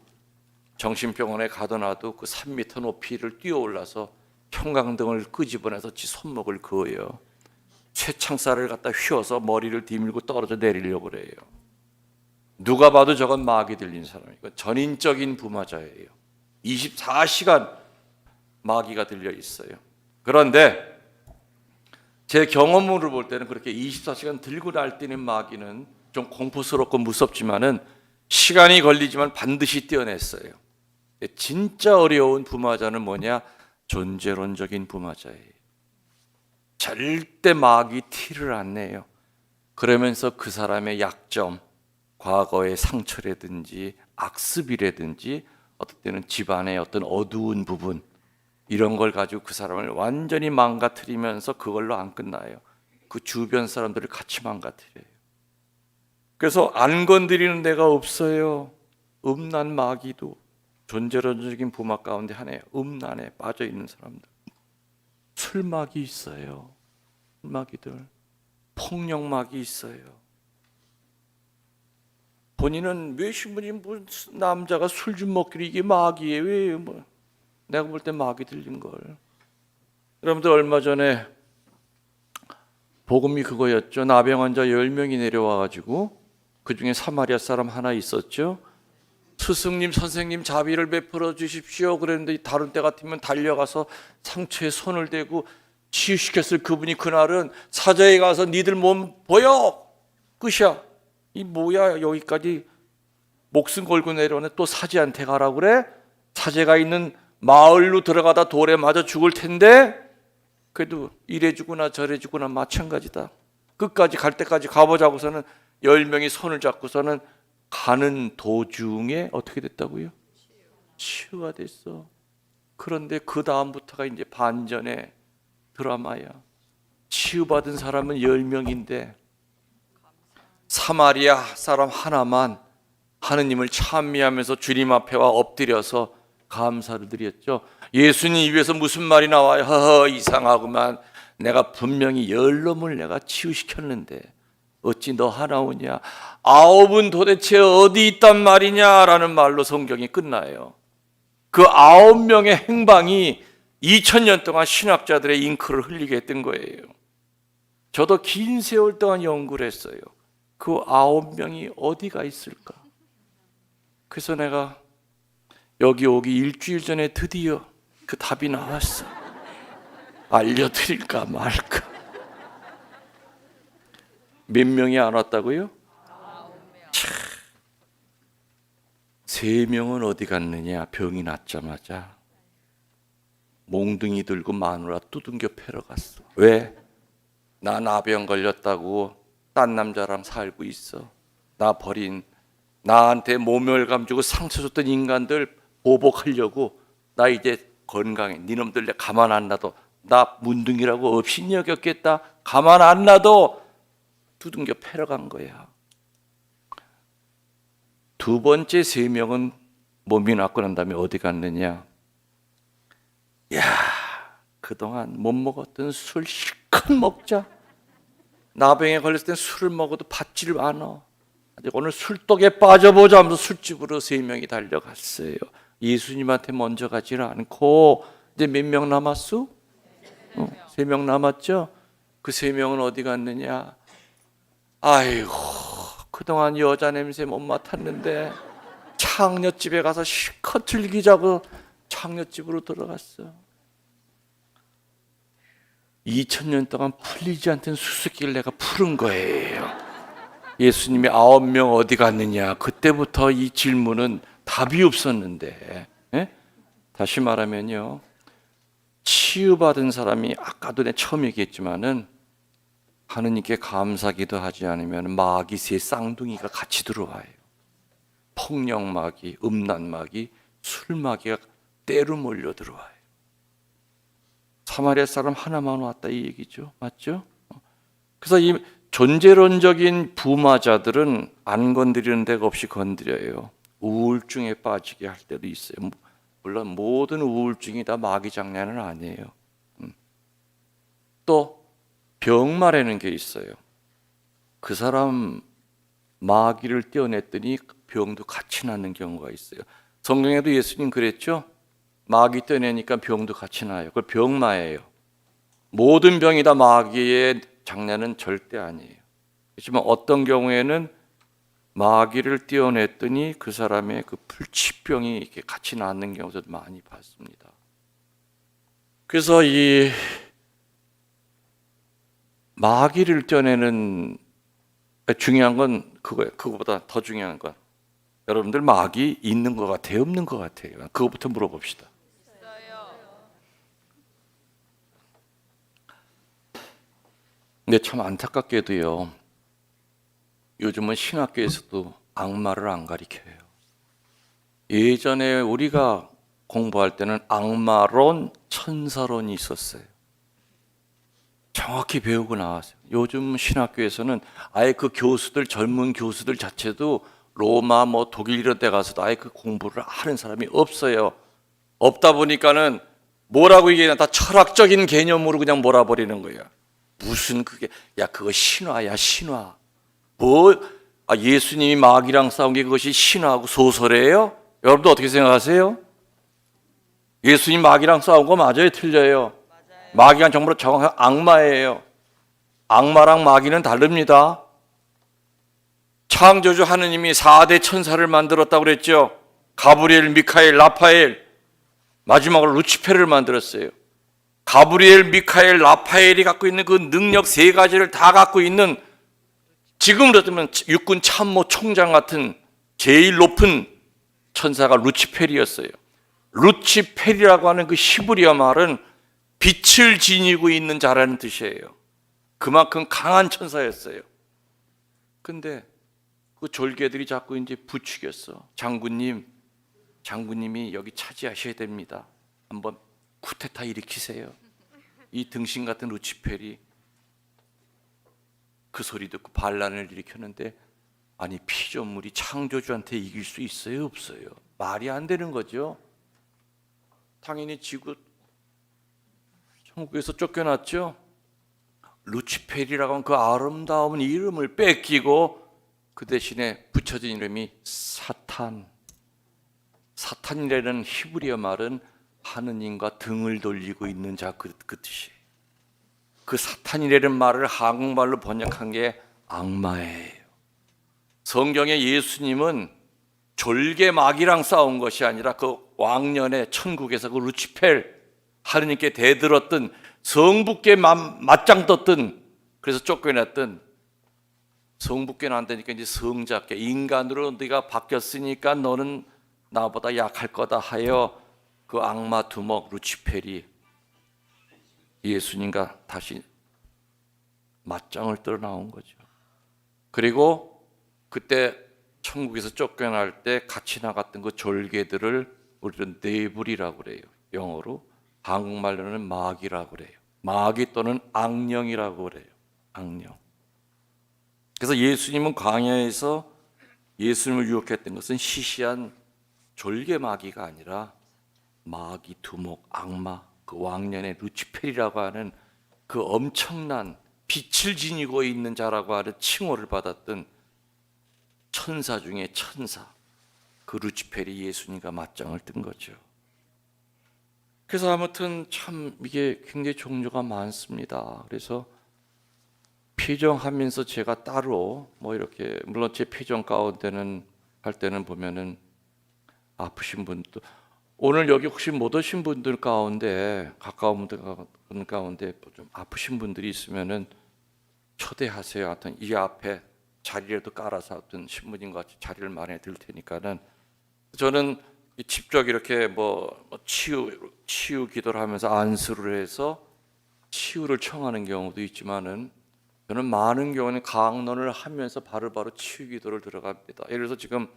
정신병원에 가둬놔도 그 3m 높이를 뛰어올라서 형광등을 끄집어내서 지 손목을 그어요. 쇠창살을 갖다 휘어서 머리를 디밀고 떨어져 내리려고 그래요. 누가 봐도 저건 마귀 들린 사람이고 전인적인 부마자예요. 24시간 마귀가 들려 있어요. 그런데 제 경험으로 볼 때는 그렇게 24시간 들고 날뛰는 마귀는 좀 공포스럽고 무섭지만은 시간이 걸리지만 반드시 뛰어냈어요. 진짜 어려운 부마자는 뭐냐? 존재론적인 부마자예요. 절대 마귀 티를 안 내요. 그러면서 그 사람의 약점, 과거의 상처라든지 악습이라든지 어떤 때는 집안의 어떤 어두운 부분 이런 걸 가지고 그 사람을 완전히 망가뜨리면서 그걸로 안 끝나요. 그 주변 사람들을 같이 망가뜨려요. 그래서 안 건드리는 데가 없어요. 음란 마귀도 존재론적인 부마 가운데 하나예요. 음란에 빠져 있는 사람들. 술마귀 있어요. 마귀들. 폭력마귀 있어요. 본인은 왜 신부님 뭐 남자가 술 좀 먹기로 이게 마귀예요? 왜 뭐 내가 볼 때 마귀 들린 걸. 여러분들 얼마 전에 복음이 그거였죠. 나병 환자 10명이 내려와 가지고 그중에 사마리아 사람 하나 있었죠. 스승님, 선생님 자비를 베풀어 주십시오. 그랬는데 다른 때 같으면 달려가서 상처에 손을 대고 치유시켰을 그분이 그날은 사자에 가서 니들 몸 보여! 끝이야. 이 뭐야 여기까지 목숨 걸고 내려오네. 또 사제한테 가라고 그래? 사제가 있는 마을로 들어가다 돌에 맞아 죽을 텐데 그래도 이래주구나 저래주구나 마찬가지다. 끝까지 갈 때까지 가보자고서는 10명이 손을 잡고서는 가는 도중에 어떻게 됐다고요? 치유가 됐어. 그런데 그 다음부터가 이제 반전의 드라마야. 치유받은 사람은 10명인데 사마리아 사람 하나만 하느님을 찬미하면서 주님 앞에 와 엎드려서 감사를 드렸죠. 예수님 입에서 무슨 말이 나와요? 허허 이상하구만. 내가 분명히 10놈을 내가 치유시켰는데 어찌 너 하나 오냐? 9은 도대체 어디 있단 말이냐라는 말로 성경이 끝나요. 그 9명의 행방이 2000년 동안 신학자들의 잉크를 흘리게 했던 거예요. 저도 긴 세월 동안 연구를 했어요. 그 9명이 어디가 있을까? 그래서 내가 여기 오기 일주일 전에 드디어 그 답이 나왔어. 알려드릴까 말까. 몇 명이 안 왔다고요? 3명은 어디 갔느냐? 병이 났자마자 몽둥이 들고 마누라 두둥겨 패러 갔어. 왜? 나 나병 걸렸다고 딴 남자랑 살고 있어. 나 버린, 나한테 모멸감 주고 상처 줬던 인간들 보복하려고 나 이제 건강해. 니놈들 내 가만 안 놔도 나 문둥이라고 없이 여겼겠다. 가만 안 놔도 두둥겨 패러 간 거야. 두 번째 3명은 몸이 낫고 난 다음에 어디 갔느냐? 야, 그동안 못 먹었던 술 실컷 먹자. 나병에 걸렸을 땐 술을 먹어도 받지를 않아. 오늘 술독에 빠져보자 하면서 술집으로 3명이 달려갔어요. 예수님한테 먼저 가지를 않고. 이제 몇 명 남았어? 3명 남았죠? 그 3명은 어디 갔느냐? 아이고, 그동안 여자 냄새 못 맡았는데 창녀집에 가서 실컷 즐기자고 창녀집으로 들어갔어. 2000년 동안 풀리지 않던 수수께끼를 내가 풀은 거예요. 예수님이 9명 어디 갔느냐? 그때부터 이 질문은 답이 없었는데, 다시 말하면요, 치유받은 사람이 아까도 내가 처음 얘기했지만은 하느님께 감사기도 하지 않으면 마귀새 쌍둥이가 같이 들어와요. 폭력마귀, 음란마귀, 술마귀가 때로 몰려 들어와요. 사마리아 사람 하나만 왔다 이 얘기죠. 맞죠? 그래서 이 존재론적인 부마자들은 안 건드리는 데가 없이 건드려요. 우울증에 빠지게 할 때도 있어요. 물론 모든 우울증이 다 마귀 장난은 아니에요. 또 병마라는 게 있어요. 그 사람 마귀를 떼어냈더니 병도 같이 낫는 경우가 있어요. 성경에도 예수님 그랬죠? 마귀 떼어내니까 병도 같이 나요. 그걸 병마예요. 모든 병이 다 마귀의 장난은 절대 아니에요. 그렇지만 어떤 경우에는 마귀를 떼어냈더니 그 사람의 그 불치병이 이렇게 같이 낫는 경우도 많이 봤습니다. 그래서 이 마귀를 떼어내는 중요한 건 그거예요. 그거보다 더 중요한 건 여러분들 마귀 있는 것 같아요? 없는 것 같아요? 그거부터 물어봅시다. 근데 참 안타깝게도요, 요즘은 신학교에서도 악마를 안 가르쳐요. 예전에 우리가 공부할 때는 악마론, 천사론이 있었어요. 정확히 배우고 나왔어요. 요즘 신학교에서는 아예 그 교수들, 젊은 교수들 자체도 로마, 독일 이런 데 가서도 아예 그 공부를 하는 사람이 없어요. 없다 보니까는 뭐라고 얘기하냐, 다 철학적인 개념으로 그냥 몰아버리는 거예요. 무슨 그게, 야 그거 신화야 신화. 예수님이 마귀랑 싸운 게 그것이 신화하고 소설이에요? 여러분도 어떻게 생각하세요? 예수님 마귀랑 싸운 거 맞아요? 틀려요? 마귀가 정말로 정확한 악마예요. 악마랑 마귀는 다릅니다. 창조주 하느님이 4대 천사를 만들었다고 그랬죠. 가브리엘, 미카엘, 라파엘, 마지막으로 루치페를 만들었어요. 가브리엘, 미카엘, 라파엘이 갖고 있는 그 능력 3가지를 다 갖고 있는, 지금으로 따지면 육군 참모 총장 같은 제일 높은 천사가 루치페리였어요. 루치페리라고 하는 그 히브리어 말은 빛을 지니고 있는 자라는 뜻이에요. 그만큼 강한 천사였어요. 근데 그 졸개들이 자꾸 이제 부추겼어. 장군님이 여기 차지하셔야 됩니다. 한번 쿠데타 일으키세요. 이 등신 같은 루치펠이 그 소리 듣고 반란을 일으켰는데, 아니 피조물이 창조주한테 이길 수 있어요? 없어요? 말이 안 되는 거죠. 당연히 지구 천국에서 쫓겨났죠. 루치펠이라고 하는 그 아름다운 이름을 뺏기고 그 대신에 붙여진 이름이 사탄이라는 히브리어 말은 하느님과 등을 돌리고 있는 자, 그 뜻이에요. 그 사탄이라는 말을 한국말로 번역한 게 악마예요. 성경에 예수님은 졸개 마귀랑 싸운 것이 아니라 그 왕년에 천국에서 그 루치펠, 하느님께 대들었던, 성부께 맞짱 떴던, 그래서 쫓겨났던, 성부께는 안 되니까 이제 성자께, 인간으로 네가 바뀌었으니까 너는 나보다 약할 거다 하여 그 악마 두목 루치펠이 예수님과 다시 맞짱을 떠 나온 거죠. 그리고 그때 천국에서 쫓겨날 때 같이 나갔던 그 졸개들을 우리는 네불이라고 그래요. 영어로. 한국말로는 마귀라고 그래요. 마귀 또는 악령이라고 그래요. 악령. 그래서 예수님은 광야에서 예수님을 유혹했던 것은 시시한 졸개 마귀가 아니라 마귀 두목 악마, 그 왕년의 루치펠이라고 하는 그 엄청난 빛을 지니고 있는 자라고 하는 칭호를 받았던 천사 중에 천사, 그 루치펠이 예수님과 맞짱을 뜬 거죠. 그래서 아무튼 참 이게 굉장히 종류가 많습니다. 그래서 피정하면서 제가 따로 뭐 이렇게, 물론 제 피정 가운데는 할 때는 보면은 아프신 분도, 오늘 여기 혹시 못 오신 분들 가운데, 가까운 분들 가운데 좀 아프신 분들이 있으면은 초대하세요. 하여튼 이 앞에 자리라도 깔아서 어떤 신부님과 같이 자리를 마련해 드릴 테니까는, 저는 직접 이렇게 치유 기도를 하면서 안수를 해서 치유를 청하는 경우도 있지만은, 저는 많은 경우는 강론을 하면서 바로바로 치유 기도를 들어갑니다. 예를 들어서 지금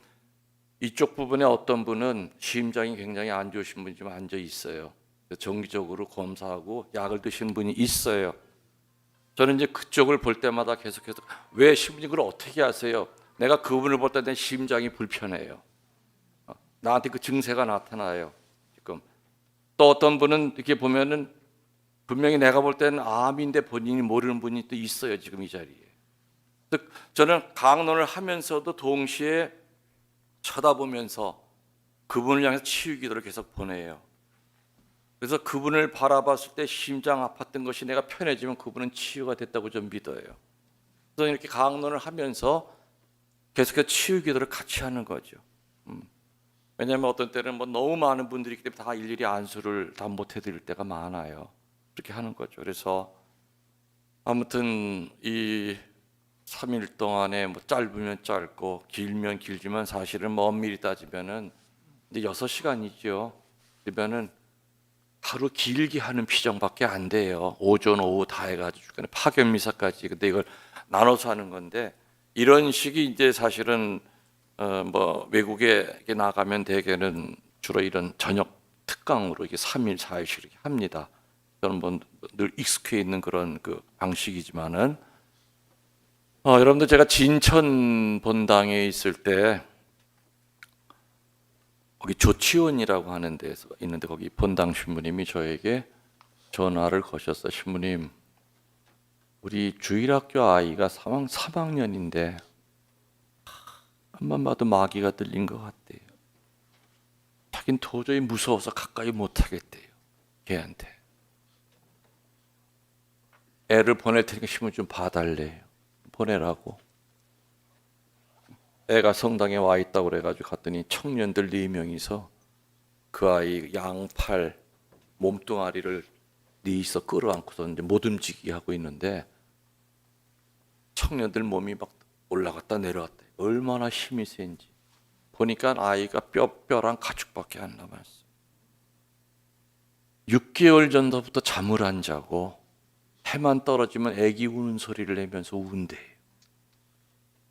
이쪽 부분에 어떤 분은 심장이 굉장히 안 좋으신 분이 좀 앉아 있어요. 정기적으로 검사하고 약을 드시는 분이 있어요. 저는 이제 그쪽을 볼 때마다 계속해서, 왜 신부님 그걸 어떻게 하세요? 내가 그분을 볼 때 내 심장이 불편해요. 나한테 그 증세가 나타나요. 지금 또 어떤 분은 이렇게 보면은 분명히 내가 볼 때는 암인데 본인이 모르는 분이 또 있어요. 지금 이 자리에. 저는 강론을 하면서도 동시에 쳐다보면서 그분을 향해서 치유 기도를 계속 보내요. 그래서 그분을 바라봤을 때 심장 아팠던 것이 내가 편해지면 그분은 치유가 됐다고 좀 믿어요. 그래서 이렇게 강론을 하면서 계속해서 치유 기도를 같이 하는 거죠. 왜냐하면 어떤 때는 너무 많은 분들이 있기 때문에 다 일일이 안수를 다 못 해드릴 때가 많아요. 그렇게 하는 거죠. 그래서 아무튼 이 3일 동안에 짧으면 짧고 길면 길지만 사실은 엄밀히 따지면은 이제 6시간이죠. 그러면은 하루 길게 하는 피정밖에 안 돼요. 오전 오후 다 해가지고 중간에 파견 미사까지. 근데 이걸 나눠서 하는 건데, 이런 식이 이제 사실은 외국에 나가면 대개는 주로 이런 저녁 특강으로 이게 3일 4일씩 이렇게 합니다. 저는 늘 익숙해 있는 그런 그 방식이지만은, 여러분들 제가 진천 본당에 있을 때 거기 조치원이라고 하는 데서 있는데, 거기 본당 신부님이 저에게 전화를 거셨어요. 신부님, 우리 주일학교 아이가 3학년인데 한번 봐도 마귀가 들린 것 같대요. 자긴 도저히 무서워서 가까이 못 하겠대요. 걔한테. 애를 보낼 테니까 신부님 좀 봐달래요. 보내라고. 애가 성당에 와 있다고 그래가지고 갔더니 청년들 4명이서 그 아이 양팔 몸뚱아리를 넷이서 끌어안고서 이제 못 움직이게 하고 있는데, 청년들 몸이 막 올라갔다 내려갔다. 얼마나 힘이 센지. 보니까 아이가 뼈뼈랑 가죽밖에 안 남았어. 6개월 전부터 잠을 안 자고 해만 떨어지면 애기 우는 소리를 내면서 운대요.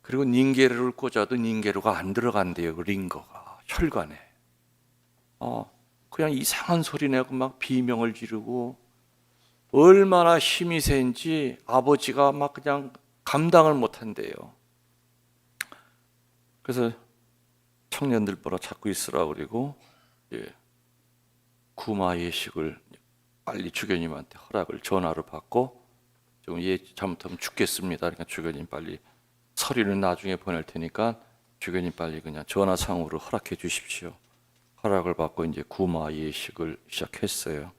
그리고 닌게르를 꽂아도 닌게르가 안 들어간대요. 그 링거가 혈관에. 그냥 이상한 소리 내고 막 비명을 지르고, 얼마나 힘이 센지 아버지가 막 그냥 감당을 못 한대요. 그래서 청년들 보러 자꾸 있으라고 그리고 구마 예식을 빨리 주교님한테 허락을 전화로 받고, 지금 잘못하면 죽겠습니다. 그러니까 주교님 빨리 서류는 나중에 보낼 테니까 주교님 빨리 그냥 전화상으로 허락해 주십시오 허락을 받고 이제 구마 예식을 시작했어요.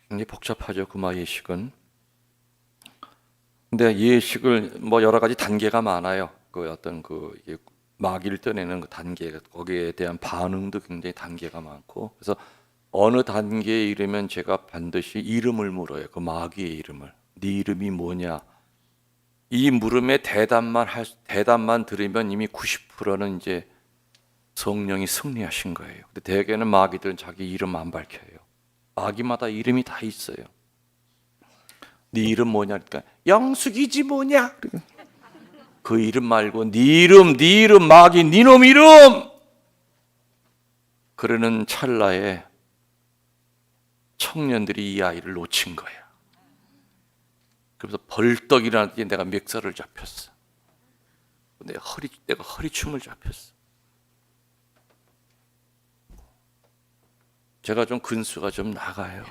굉장히 복잡하죠, 구마 예식은. 근데 예식을 여러 가지 단계가 많아요. 이게 마귀를 떠내는 그 단계, 거기에 대한 반응도 굉장히 단계가 많고, 그래서 어느 단계에 이르면 제가 반드시 이름을 물어요. 그 마귀의 이름을. 네 이름이 뭐냐? 이 물음에 대답만 들으면 이미 90%는 이제 성령이 승리하신 거예요. 근데 대개는 마귀들은 자기 이름 안 밝혀요. 마귀마다 이름이 다 있어요. 네 이름 뭐냐? 그러니까 영숙이지 뭐냐? 그 이름 말고 네 이름 마귀 네 놈 이름. 그러는 찰나에 청년들이 이 아이를 놓친 거야. 그래서 벌떡 일어났더니 내가 멱살을 잡혔어. 내가 허리춤을 잡혔어. 제가 좀 근수가 좀 나가요.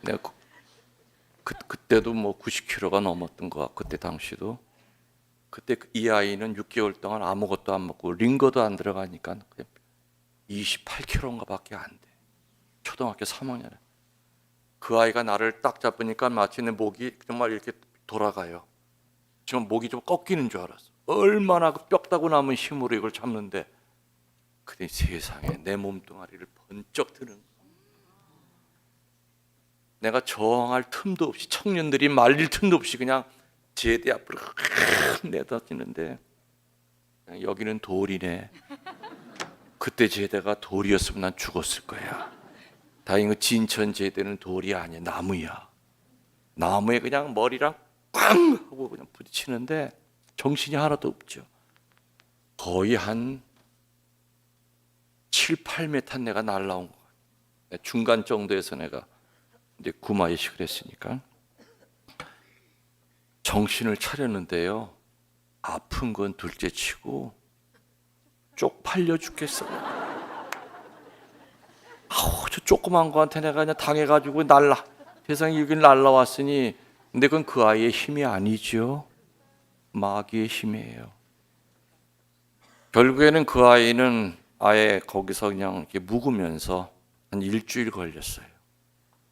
내가 그때도 90kg가 넘었던 거 같고, 그때 당시도. 그때 이 아이는 6개월 동안 아무것도 안 먹고 링거도 안 들어가니까 28kg인가 밖에 안 돼. 초등학교 3학년에. 그 아이가 나를 딱 잡으니까 마치 내 목이 정말 이렇게 돌아가요. 지금 목이 좀 꺾이는 줄 알았어. 얼마나 뼈다구 남은 힘으로 이걸 잡는데, 그때 세상에 내 몸뚱아리를 번쩍 드는 거야. 내가 저항할 틈도 없이, 청년들이 말릴 틈도 없이 그냥 제대 앞으로 내다지는데, 여기는 돌이네. 그때 제대가 돌이었으면 난 죽었을 거야. 다행히 진천 제대는 돌이 아니야, 나무야. 나무에 그냥 머리랑 꽝 하고 그냥 부딪히는데 정신이 하나도 없죠. 거의 한 7, 8m 내가 날라온 거 같아요. 중간 정도에서 내가 이제 구마 예식을 했으니까 정신을 차렸는데요, 아픈 건 둘째치고 쪽팔려 죽겠어요. 저 조그만 거한테 내가 그냥 당해가지고 세상에 여기 날라왔으니. 근데 그건 그 아이의 힘이 아니죠. 마귀의 힘이에요. 결국에는 그 아이는 아예 거기서 그냥 이렇게 묵으면서 한 일주일 걸렸어요.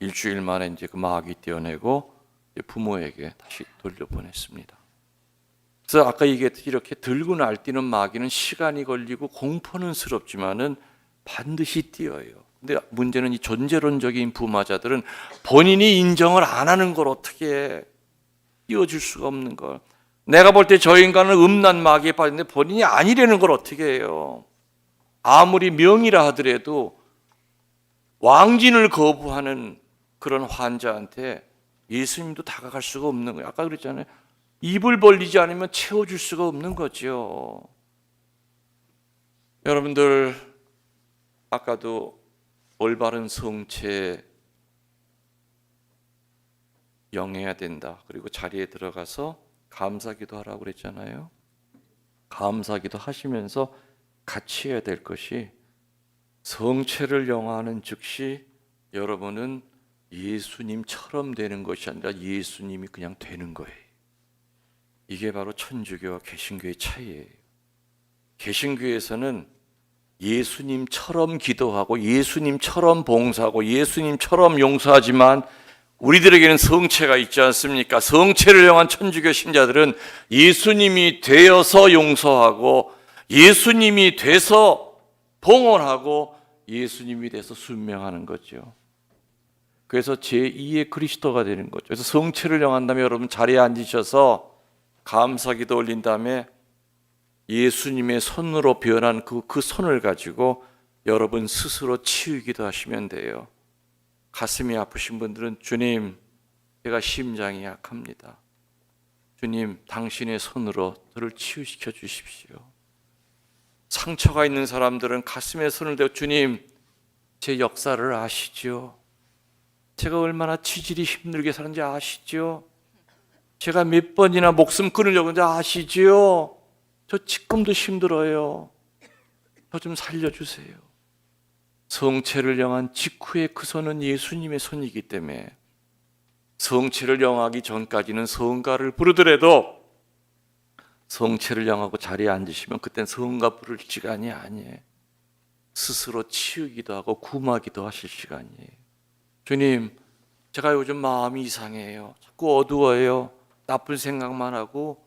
일주일 만에 이제 그 마귀 떼어내고 부모에게 다시 돌려보냈습니다. 그래서 아까 얘기했듯이 이렇게 들고 날뛰는 마귀는 시간이 걸리고 공포는 스럽지만은 반드시 띄어요. 근데 문제는 이 존재론적인 부마자들은 본인이 인정을 안 하는 걸 어떻게 띄워줄 수가 없는 걸. 내가 볼 때 저 인간은 음란 마귀에 빠졌는데 본인이 아니라는 걸 어떻게 해요. 아무리 명의라 하더라도 왕진을 거부하는 그런 환자한테 예수님도 다가갈 수가 없는 거예요. 아까 그랬잖아요. 입을 벌리지 않으면 채워줄 수가 없는 거죠. 여러분들, 아까도 올바른 성체 영해야 된다. 그리고 자리에 들어가서 감사기도 하라고 그랬잖아요. 감사기도 하시면서 같이 해야 될 것이, 성체를 영화하는 즉시 여러분은 예수님처럼 되는 것이 아니라 예수님이 그냥 되는 거예요. 이게 바로 천주교와 개신교의 차이예요. 개신교에서는 예수님처럼 기도하고 예수님처럼 봉사하고 예수님처럼 용서하지만 우리들에게는 성체가 있지 않습니까? 성체를 향한 천주교 신자들은 예수님이 되어서 용서하고 예수님이 돼서 봉헌하고 예수님이 돼서 순명하는 거죠. 그래서 제2의 그리스도가 되는 거죠. 그래서 성체를 향한다면 여러분 자리에 앉으셔서 감사기도 올린 다음에 예수님의 손으로 변한 그 손을 가지고 여러분 스스로 치유기도 하시면 돼요. 가슴이 아프신 분들은 주님, 제가 심장이 약합니다. 주님, 당신의 손으로 저를 치유시켜 주십시오. 상처가 있는 사람들은 가슴에 손을 대고 주님, 제 역사를 아시죠? 제가 얼마나 치질이 힘들게 사는지 아시죠? 제가 몇 번이나 목숨 끊으려고 하는지 아시죠? 저 지금도 힘들어요. 저 좀 살려주세요. 성체를 향한 직후의 그 손은 예수님의 손이기 때문에 성체를 향하기 전까지는 성가를 부르더라도 성체를 향하고 자리에 앉으시면 그땐 성가 부를 시간이 아니에요. 스스로 치우기도 하고 구마기도 하실 시간이에요. 주님, 제가 요즘 마음이 이상해요. 자꾸 어두워요. 나쁜 생각만 하고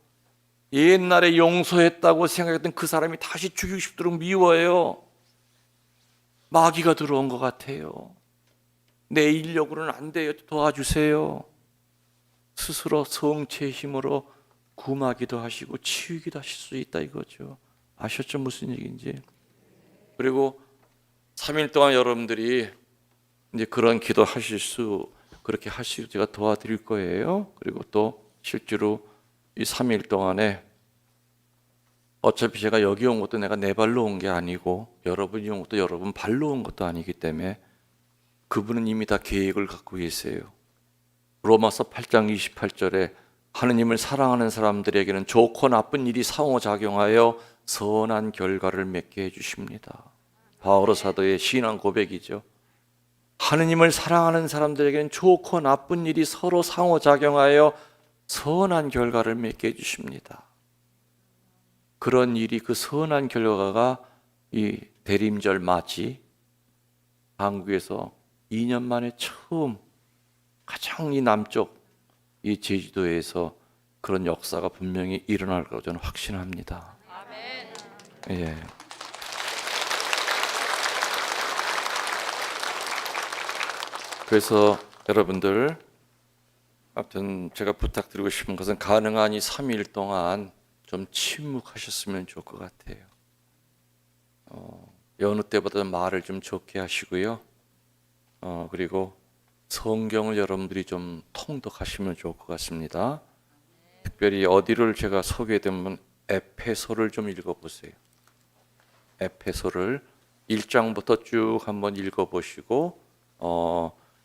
옛날에 용서했다고 생각했던 그 사람이 다시 죽이고 싶도록 미워해요. 마귀가 들어온 것 같아요. 내 인력으로는 안 돼요. 도와주세요. 스스로 성체의 힘으로 구마기도 하시고 치우기도 하실 수 있다 이거죠. 아셨죠? 무슨 얘기인지. 그리고 3일 동안 여러분들이 이제 그런 기도 하실 수, 그렇게 하시고 제가 도와드릴 거예요. 그리고 또 실제로 이 3일 동안에 어차피 제가 여기 온 것도 내가 내 발로 온 게 아니고 여러분이 온 것도 여러분 발로 온 것도 아니기 때문에 그분은 이미 다 계획을 갖고 계세요. 로마서 8장 28절에 하느님을 사랑하는 사람들에게는 좋고 나쁜 일이 상호작용하여 선한 결과를 맺게 해주십니다. 바오로 사도의 신앙 고백이죠. 하느님을 사랑하는 사람들에게는 좋고 나쁜 일이 서로 상호작용하여 선한 결과를 맺게 해주십니다. 그런 일이, 그 선한 결과가 이 대림절 맞이 한국에서 2년 만에 처음 가장 이 남쪽 이 제주도에서 그런 역사가 분명히 일어날 거라고 저는 확신합니다. 아멘. 예. 그래서 여러분들, 아무튼 제가 부탁드리고 싶은 것은 가능한 이 3일 동안 좀 침묵하셨으면 좋을 것 같아요. 여느 때보다 말을 좀 좋게 하시고요. 그리고 성경을 여러분들이 좀 통독하시면 좋을 것 같습니다. 특별히 어디를 제가 소개되면 에페소를 좀 읽어보세요. 에페소를 1장부터 쭉 한번 읽어보시고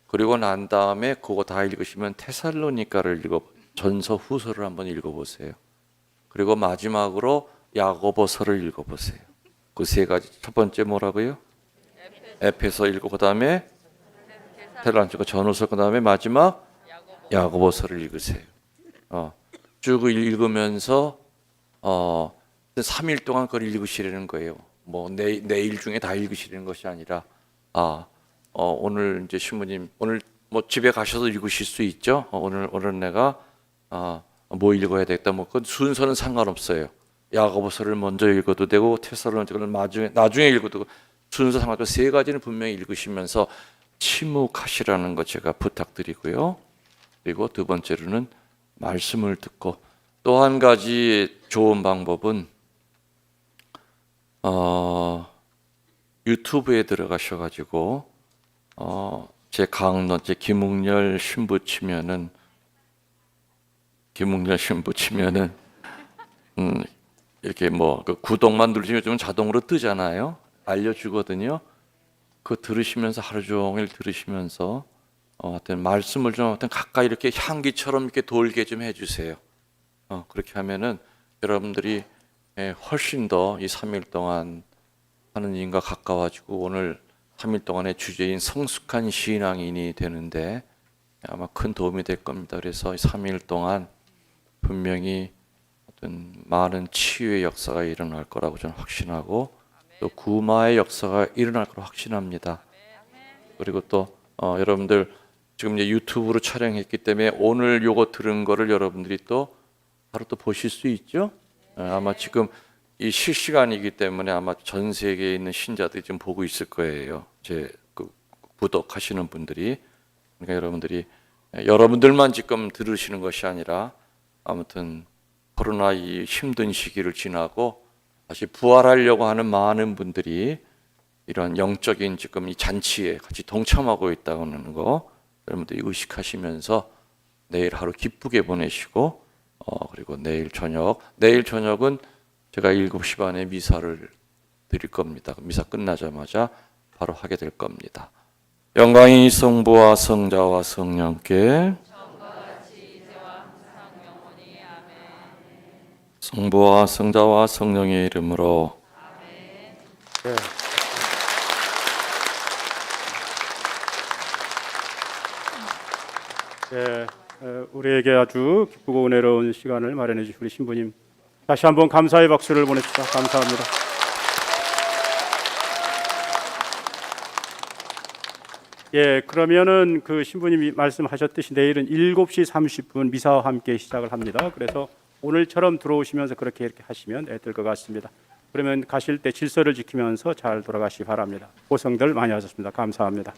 그리고 난 다음에 그거 다 읽으시면 테살로니가를 전서 후서를 한번 읽어보세요. 그리고 마지막으로 야고보서를 읽어보세요. 그 세 가지. 첫 번째 뭐라고요? 에페소 읽고 그 다음에 테살로니가 전후서, 그 다음에 마지막 야고보서를 읽으세요. 쭉 읽으면서 3일 동안 그걸 읽으시려는 거예요. 뭐 내일 중에 다 읽으시려는 것이 아니라 오늘 이제 신부님 오늘 뭐 집에 가셔서 읽으실 수 있죠. 오늘 내가 뭐 읽어야 되겠다. 뭐 그 순서는 상관없어요. 야고보서를 먼저 읽어도 되고 테살로니가를 나중에 읽어도 되고 순서 상관없고 세 가지는 분명히 읽으시면서 침묵하시라는 거 제가 부탁드리고요. 그리고 두 번째로는 말씀을 듣고, 또 한 가지 좋은 방법은 유튜브에 들어가셔가지고 제 강론, 제 김웅렬 신부 치면은 이렇게 뭐 그 구독만 누르시면 좀 자동으로 뜨잖아요. 알려주거든요. 그거 들으시면서 하루 종일 들으시면서 하여튼 말씀을 좀 하여튼 가까이 이렇게 향기처럼 이렇게 돌게 좀 해주세요. 그렇게 하면은 여러분들이 훨씬 더 이 3일 동안 하느님과 가까워지고 오늘 3일 동안의 주제인 성숙한 신앙인이 되는데 아마 큰 도움이 될 겁니다. 그래서 3일 동안 분명히 어떤 많은 치유의 역사가 일어날 거라고 저는 확신하고 또 구마의 역사가 일어날 거라고 확신합니다. 그리고 또 여러분들 지금 이제 유튜브로 촬영했기 때문에 오늘 요거 들은 거를 여러분들이 또 바로 또 보실 수 있죠. 아마 지금 이 실시간이기 때문에 아마 전 세계에 있는 신자들이 지금 보고 있을 거예요. 제 그 구독하시는 분들이. 그러니까 여러분들만 지금 들으시는 것이 아니라 아무튼 코로나 이 힘든 시기를 지나고 다시 부활하려고 하는 많은 분들이 이런 영적인 지금 이 잔치에 같이 동참하고 있다는 거 여러분들이 의식하시면서 내일 하루 기쁘게 보내시고 그리고 내일 저녁은 제가 7시 반에 미사를 드릴 겁니다. 미사 끝나자마자 바로 하게 될 겁니다. 영광이 성부와 성자와 성령께 성부와 성자와 성령의 이름으로 아멘. 우리에게 아주 기쁘고 은혜로운 시간을 마련해 주신 우리 신부님 다시 한번 감사의 박수를 보냅시다. 감사합니다. 예, 그러면은 그 신부님이 말씀하셨듯이 내일은 7시 30분 미사와 함께 시작을 합니다. 그래서 오늘처럼 들어오시면서 그렇게 이렇게 하시면 될 것 같습니다. 그러면 가실 때 질서를 지키면서 잘 돌아가시기 바랍니다. 고생들 많이 하셨습니다. 감사합니다.